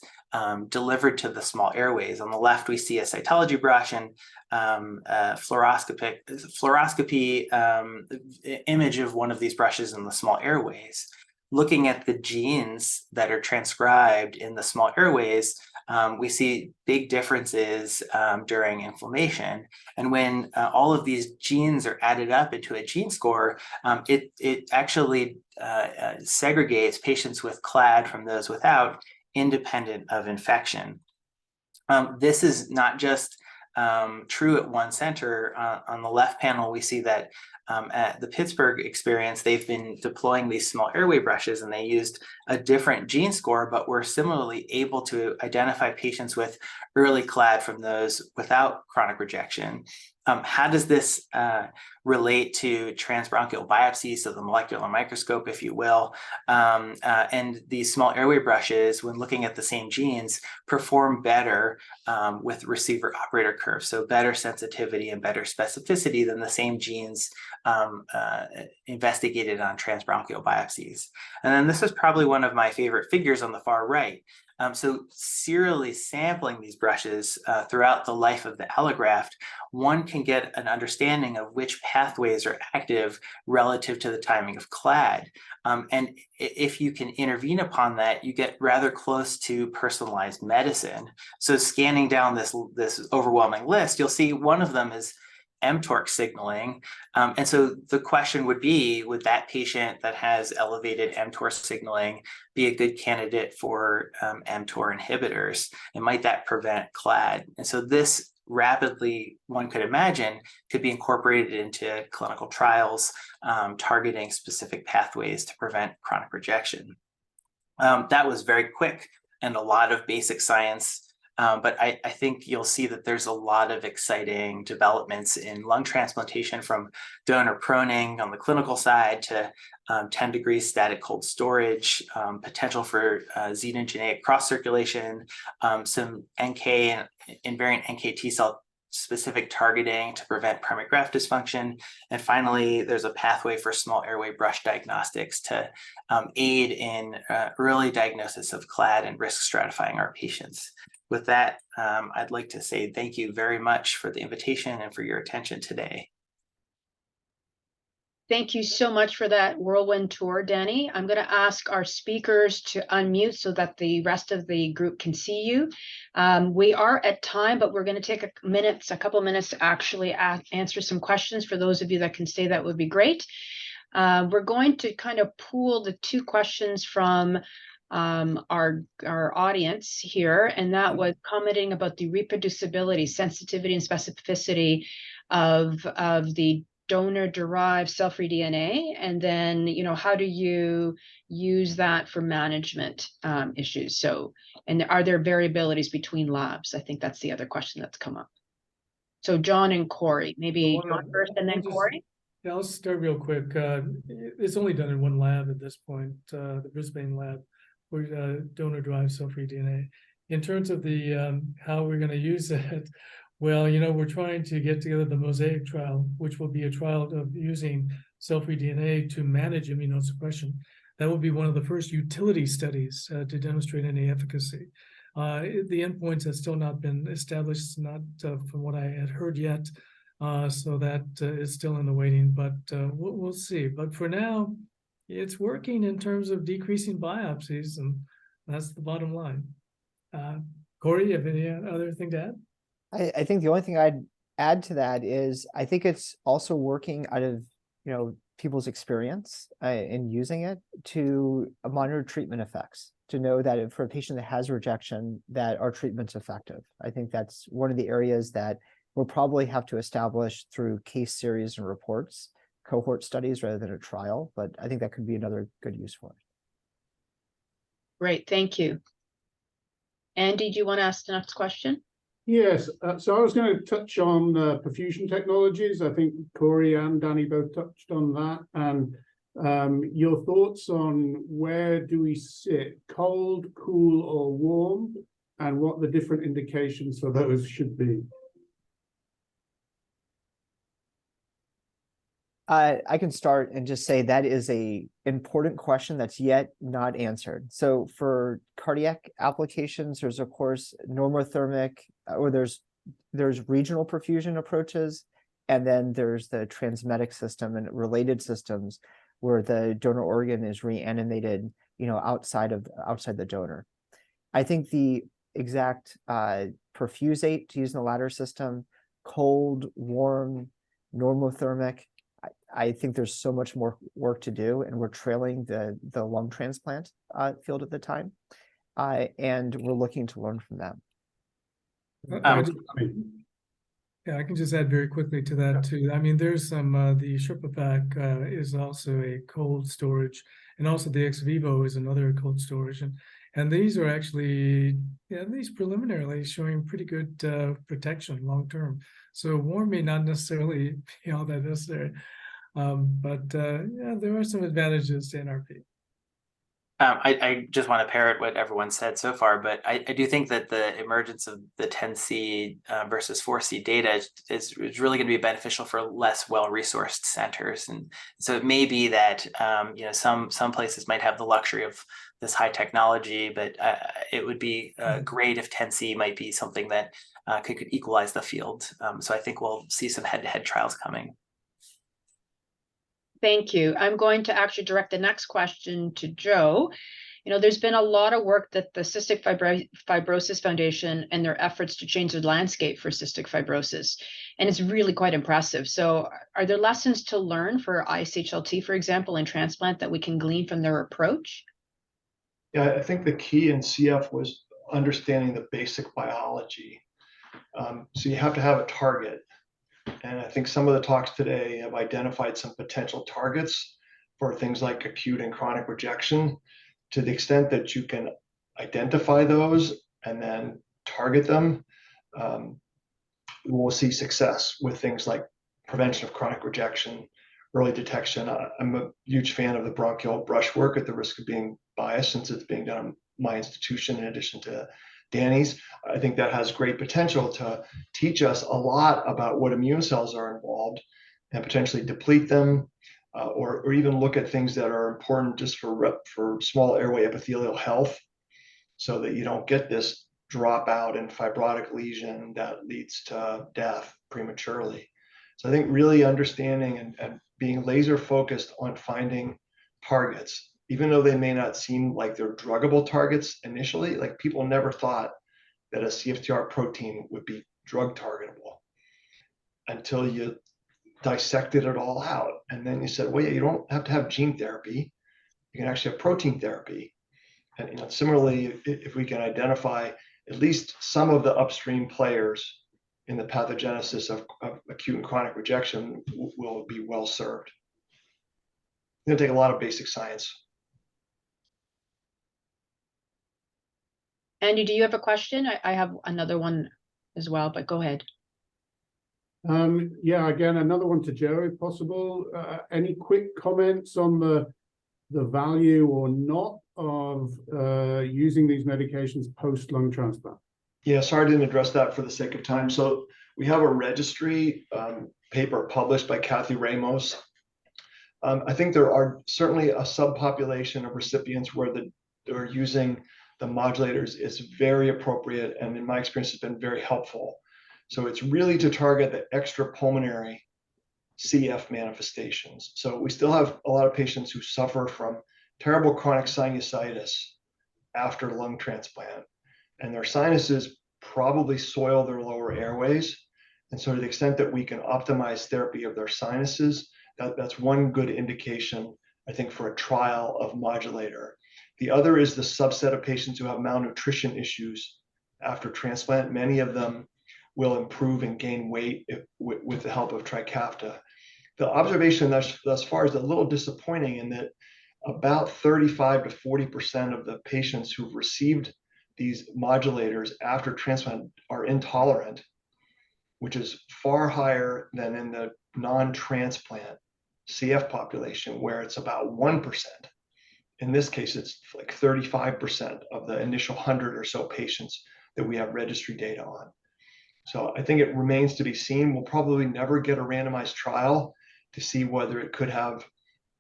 delivered to the small airways. On the left, we see a cytology brush and fluoroscopy image of one of these brushes in the small airways. Looking at the genes that are transcribed in the small airways, we see big differences during inflammation. And when all of these genes are added up into a gene score, it actually segregates patients with CLAD from those without, independent of infection. This is not just true at one center. On the left panel, we see that at the Pittsburgh experience, they've been deploying these small airway brushes and they used a different gene score, but were similarly able to identify patients with early CLAD from those without chronic rejection. How does this relate to transbronchial biopsies, so the molecular microscope, if you will? And these small airway brushes, when looking at the same genes, perform better with receiver operator curves, so better sensitivity and better specificity than the same genes investigated on transbronchial biopsies. And then this is probably one of my favorite figures on the far right. So serially sampling these brushes throughout the life of the allograft, one can get an understanding of which pathways are active relative to the timing of CLAD. And if you can intervene upon that, you get rather close to personalized medicine. So scanning down this overwhelming list, you'll see one of them is mTOR signaling. And so the question would be, would that patient that has elevated mTOR signaling be a good candidate for mTOR inhibitors? And might that prevent CLAD? And so this rapidly, one could imagine, could be incorporated into clinical trials targeting specific pathways to prevent chronic rejection. That was very quick and a lot of basic science. But I think you'll see that there's a lot of exciting developments in lung transplantation, from donor proning on the clinical side to 10 degrees static cold storage, potential for xenogenetic cross circulation, some NK and invariant NK T cell specific targeting to prevent primary graft dysfunction. And finally, there's a pathway for small airway brush diagnostics to aid in early diagnosis of CLAD and risk stratifying our patients. With that, I'd like to say thank you very much for the invitation and for your attention today. Thank you so much for that whirlwind tour, Danny. I'm going to ask our speakers to unmute so that the rest of the group can see you. We are at time, but we're going to take a couple of minutes to actually answer some questions. For those of you that can stay, that would be great. We're going to kind of pool the two questions from our audience here, and that was commenting about the reproducibility, sensitivity, and specificity of the donor-derived cell-free DNA? And then, how do you use that for management issues? So, and are there variabilities between labs? I think that's the other question that's come up. So John and Corey, maybe John first and then Corey. Yeah, I'll start real quick. It's only done in one lab at this point, the Brisbane lab, where donor-derived cell-free DNA. In terms of the how we're going to use it, well, we're trying to get together the Mosaic trial, which will be a trial of using cell-free DNA to manage immunosuppression. That will be one of the first utility studies to demonstrate any efficacy. The endpoints have still not been established, not from what I had heard yet. So that is still in the waiting, but we'll see. But for now, it's working in terms of decreasing biopsies, and that's the bottom line. Corey, you have any other thing to add? I think the only thing I'd add to that is I think it's also working out of people's experience in using it to monitor treatment effects, to know that for a patient that has rejection, that our treatment's effective. I think that's one of the areas that we'll probably have to establish through case series and reports, cohort studies rather than a trial, but I think that could be another good use for it. Great, thank you. Andy, do you want to ask the next question? Yes, so I was going to touch on perfusion technologies. I think Corey and Danny both touched on that. And your thoughts on where do we sit, cold, cool, or warm, and what the different indications for those should be? I can start and just say that is an important question that's yet not answered. So for cardiac applications, there's of course normothermic, or there's regional perfusion approaches, and then there's the transmedic system and related systems where the donor organ is reanimated, outside the donor. I think the exact perfusate to use in the latter system, cold, warm, normothermic, I think there's so much more work to do, and we're trailing the lung transplant field at the time, and we're looking to learn from them. Yeah, I can just add very quickly to that too. I mean, there's some the Sherpa is also a cold storage, and also the ex vivo is another cold storage, and these are actually at least preliminarily showing pretty good protection long term. So warm may not necessarily be all that necessary. But there are some advantages to NRP. I just want to parrot what everyone said so far, but I do think that the emergence of the 10C versus 4C data is really going to be beneficial for less well-resourced centers. And so it may be that some places might have the luxury of this high technology, but it would be great if 10C might be something that could equalize the field. So I think we'll see some head-to-head trials coming. Thank you. I'm going to actually direct the next question to Joe. There's been a lot of work that the Cystic Fibrosis Foundation and their efforts to change the landscape for cystic fibrosis, and it's really quite impressive. So are there lessons to learn for ISHLT, for example, in transplant that we can glean from their approach? Yeah, I think the key in CF was understanding the basic biology. So you have to have a target. And I think some of the talks today have identified some potential targets for things like acute and chronic rejection. To the extent that you can identify those and then target them, we'll see success with things like prevention of chronic rejection, early detection. I'm a huge fan of the bronchial brushwork, at the risk of being biased since it's being done at my institution in addition to Danny's. I think that has great potential to teach us a lot about what immune cells are involved and potentially deplete them, or even look at things that are important just for small airway epithelial health, so that you don't get this dropout and fibrotic lesion that leads to death prematurely. So I think really understanding and being laser focused on finding targets, even though they may not seem like they're druggable targets initially, like people never thought that a CFTR protein would be drug targetable until you dissected it all out. And then you said, well, yeah, you don't have to have gene therapy. You can actually have protein therapy. And similarly, if we can identify at least some of the upstream players in the pathogenesis of acute and chronic rejection will be well served. It's going to take a lot of basic science. Andy, do you have a question? I have another one as well, but go ahead. Yeah, again, another one to Joe, if possible. Any quick comments on the value or not of using these medications post lung transplant? Yeah, sorry I didn't address that for the sake of time. So we have a registry paper published by Kathy Ramos. I think there are certainly a subpopulation of recipients where they're using the modulators is very appropriate, and in my experience has been very helpful. So it's really to target the extrapulmonary CF manifestations. So we still have a lot of patients who suffer from terrible chronic sinusitis after lung transplant, and their sinuses probably soil their lower airways. And so to the extent that we can optimize therapy of their sinuses, that's one good indication, I think, for a trial of modulator. The other is the subset of patients who have malnutrition issues after transplant. Many of them will improve and gain weight with the help of Trikafta. The observation thus far is a little disappointing in that about 35 to 40% of the patients who've received these modulators after transplant are intolerant, which is far higher than in the non-transplant CF population, where it's about 1%. In this case, it's like 35% of the initial 100 or so patients that we have registry data on. So I think it remains to be seen. We'll probably never get a randomized trial to see whether it could have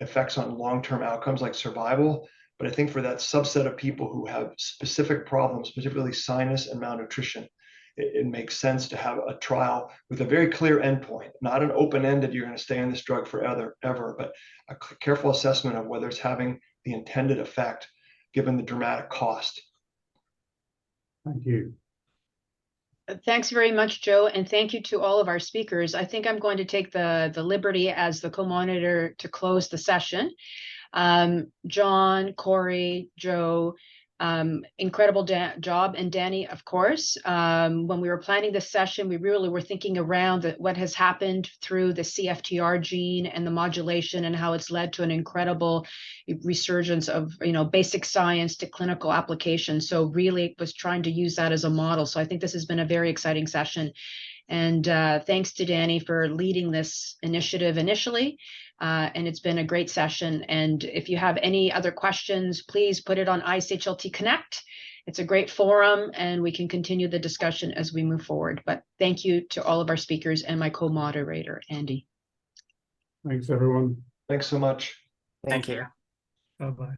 effects on long-term outcomes like survival. But I think for that subset of people who have specific problems, particularly sinus and malnutrition, it makes sense to have a trial with a very clear endpoint, not an open-ended, you're going to stay on this drug forever, but a careful assessment of whether it's having the intended effect, given the dramatic cost. Thank you. Thanks very much, Joe, and thank you to all of our speakers. I think I'm going to take the liberty as the co-monitor to close the session. John, Corey, Joe, incredible job, and Danny, of course. When we were planning this session, we really were thinking around what has happened through the CFTR gene and the modulation and how it's led to an incredible resurgence of, basic science to clinical application. So really was trying to use that as a model. So I think this has been a very exciting session. And thanks to Danny for leading this initiative initially. And it's been a great session. And if you have any other questions, please put it on ISHLT Connect. It's a great forum, and we can continue the discussion as we move forward. But thank you to all of our speakers and my co-moderator, Andy. Thanks, everyone. Thanks so much. Thank you. Bye-bye.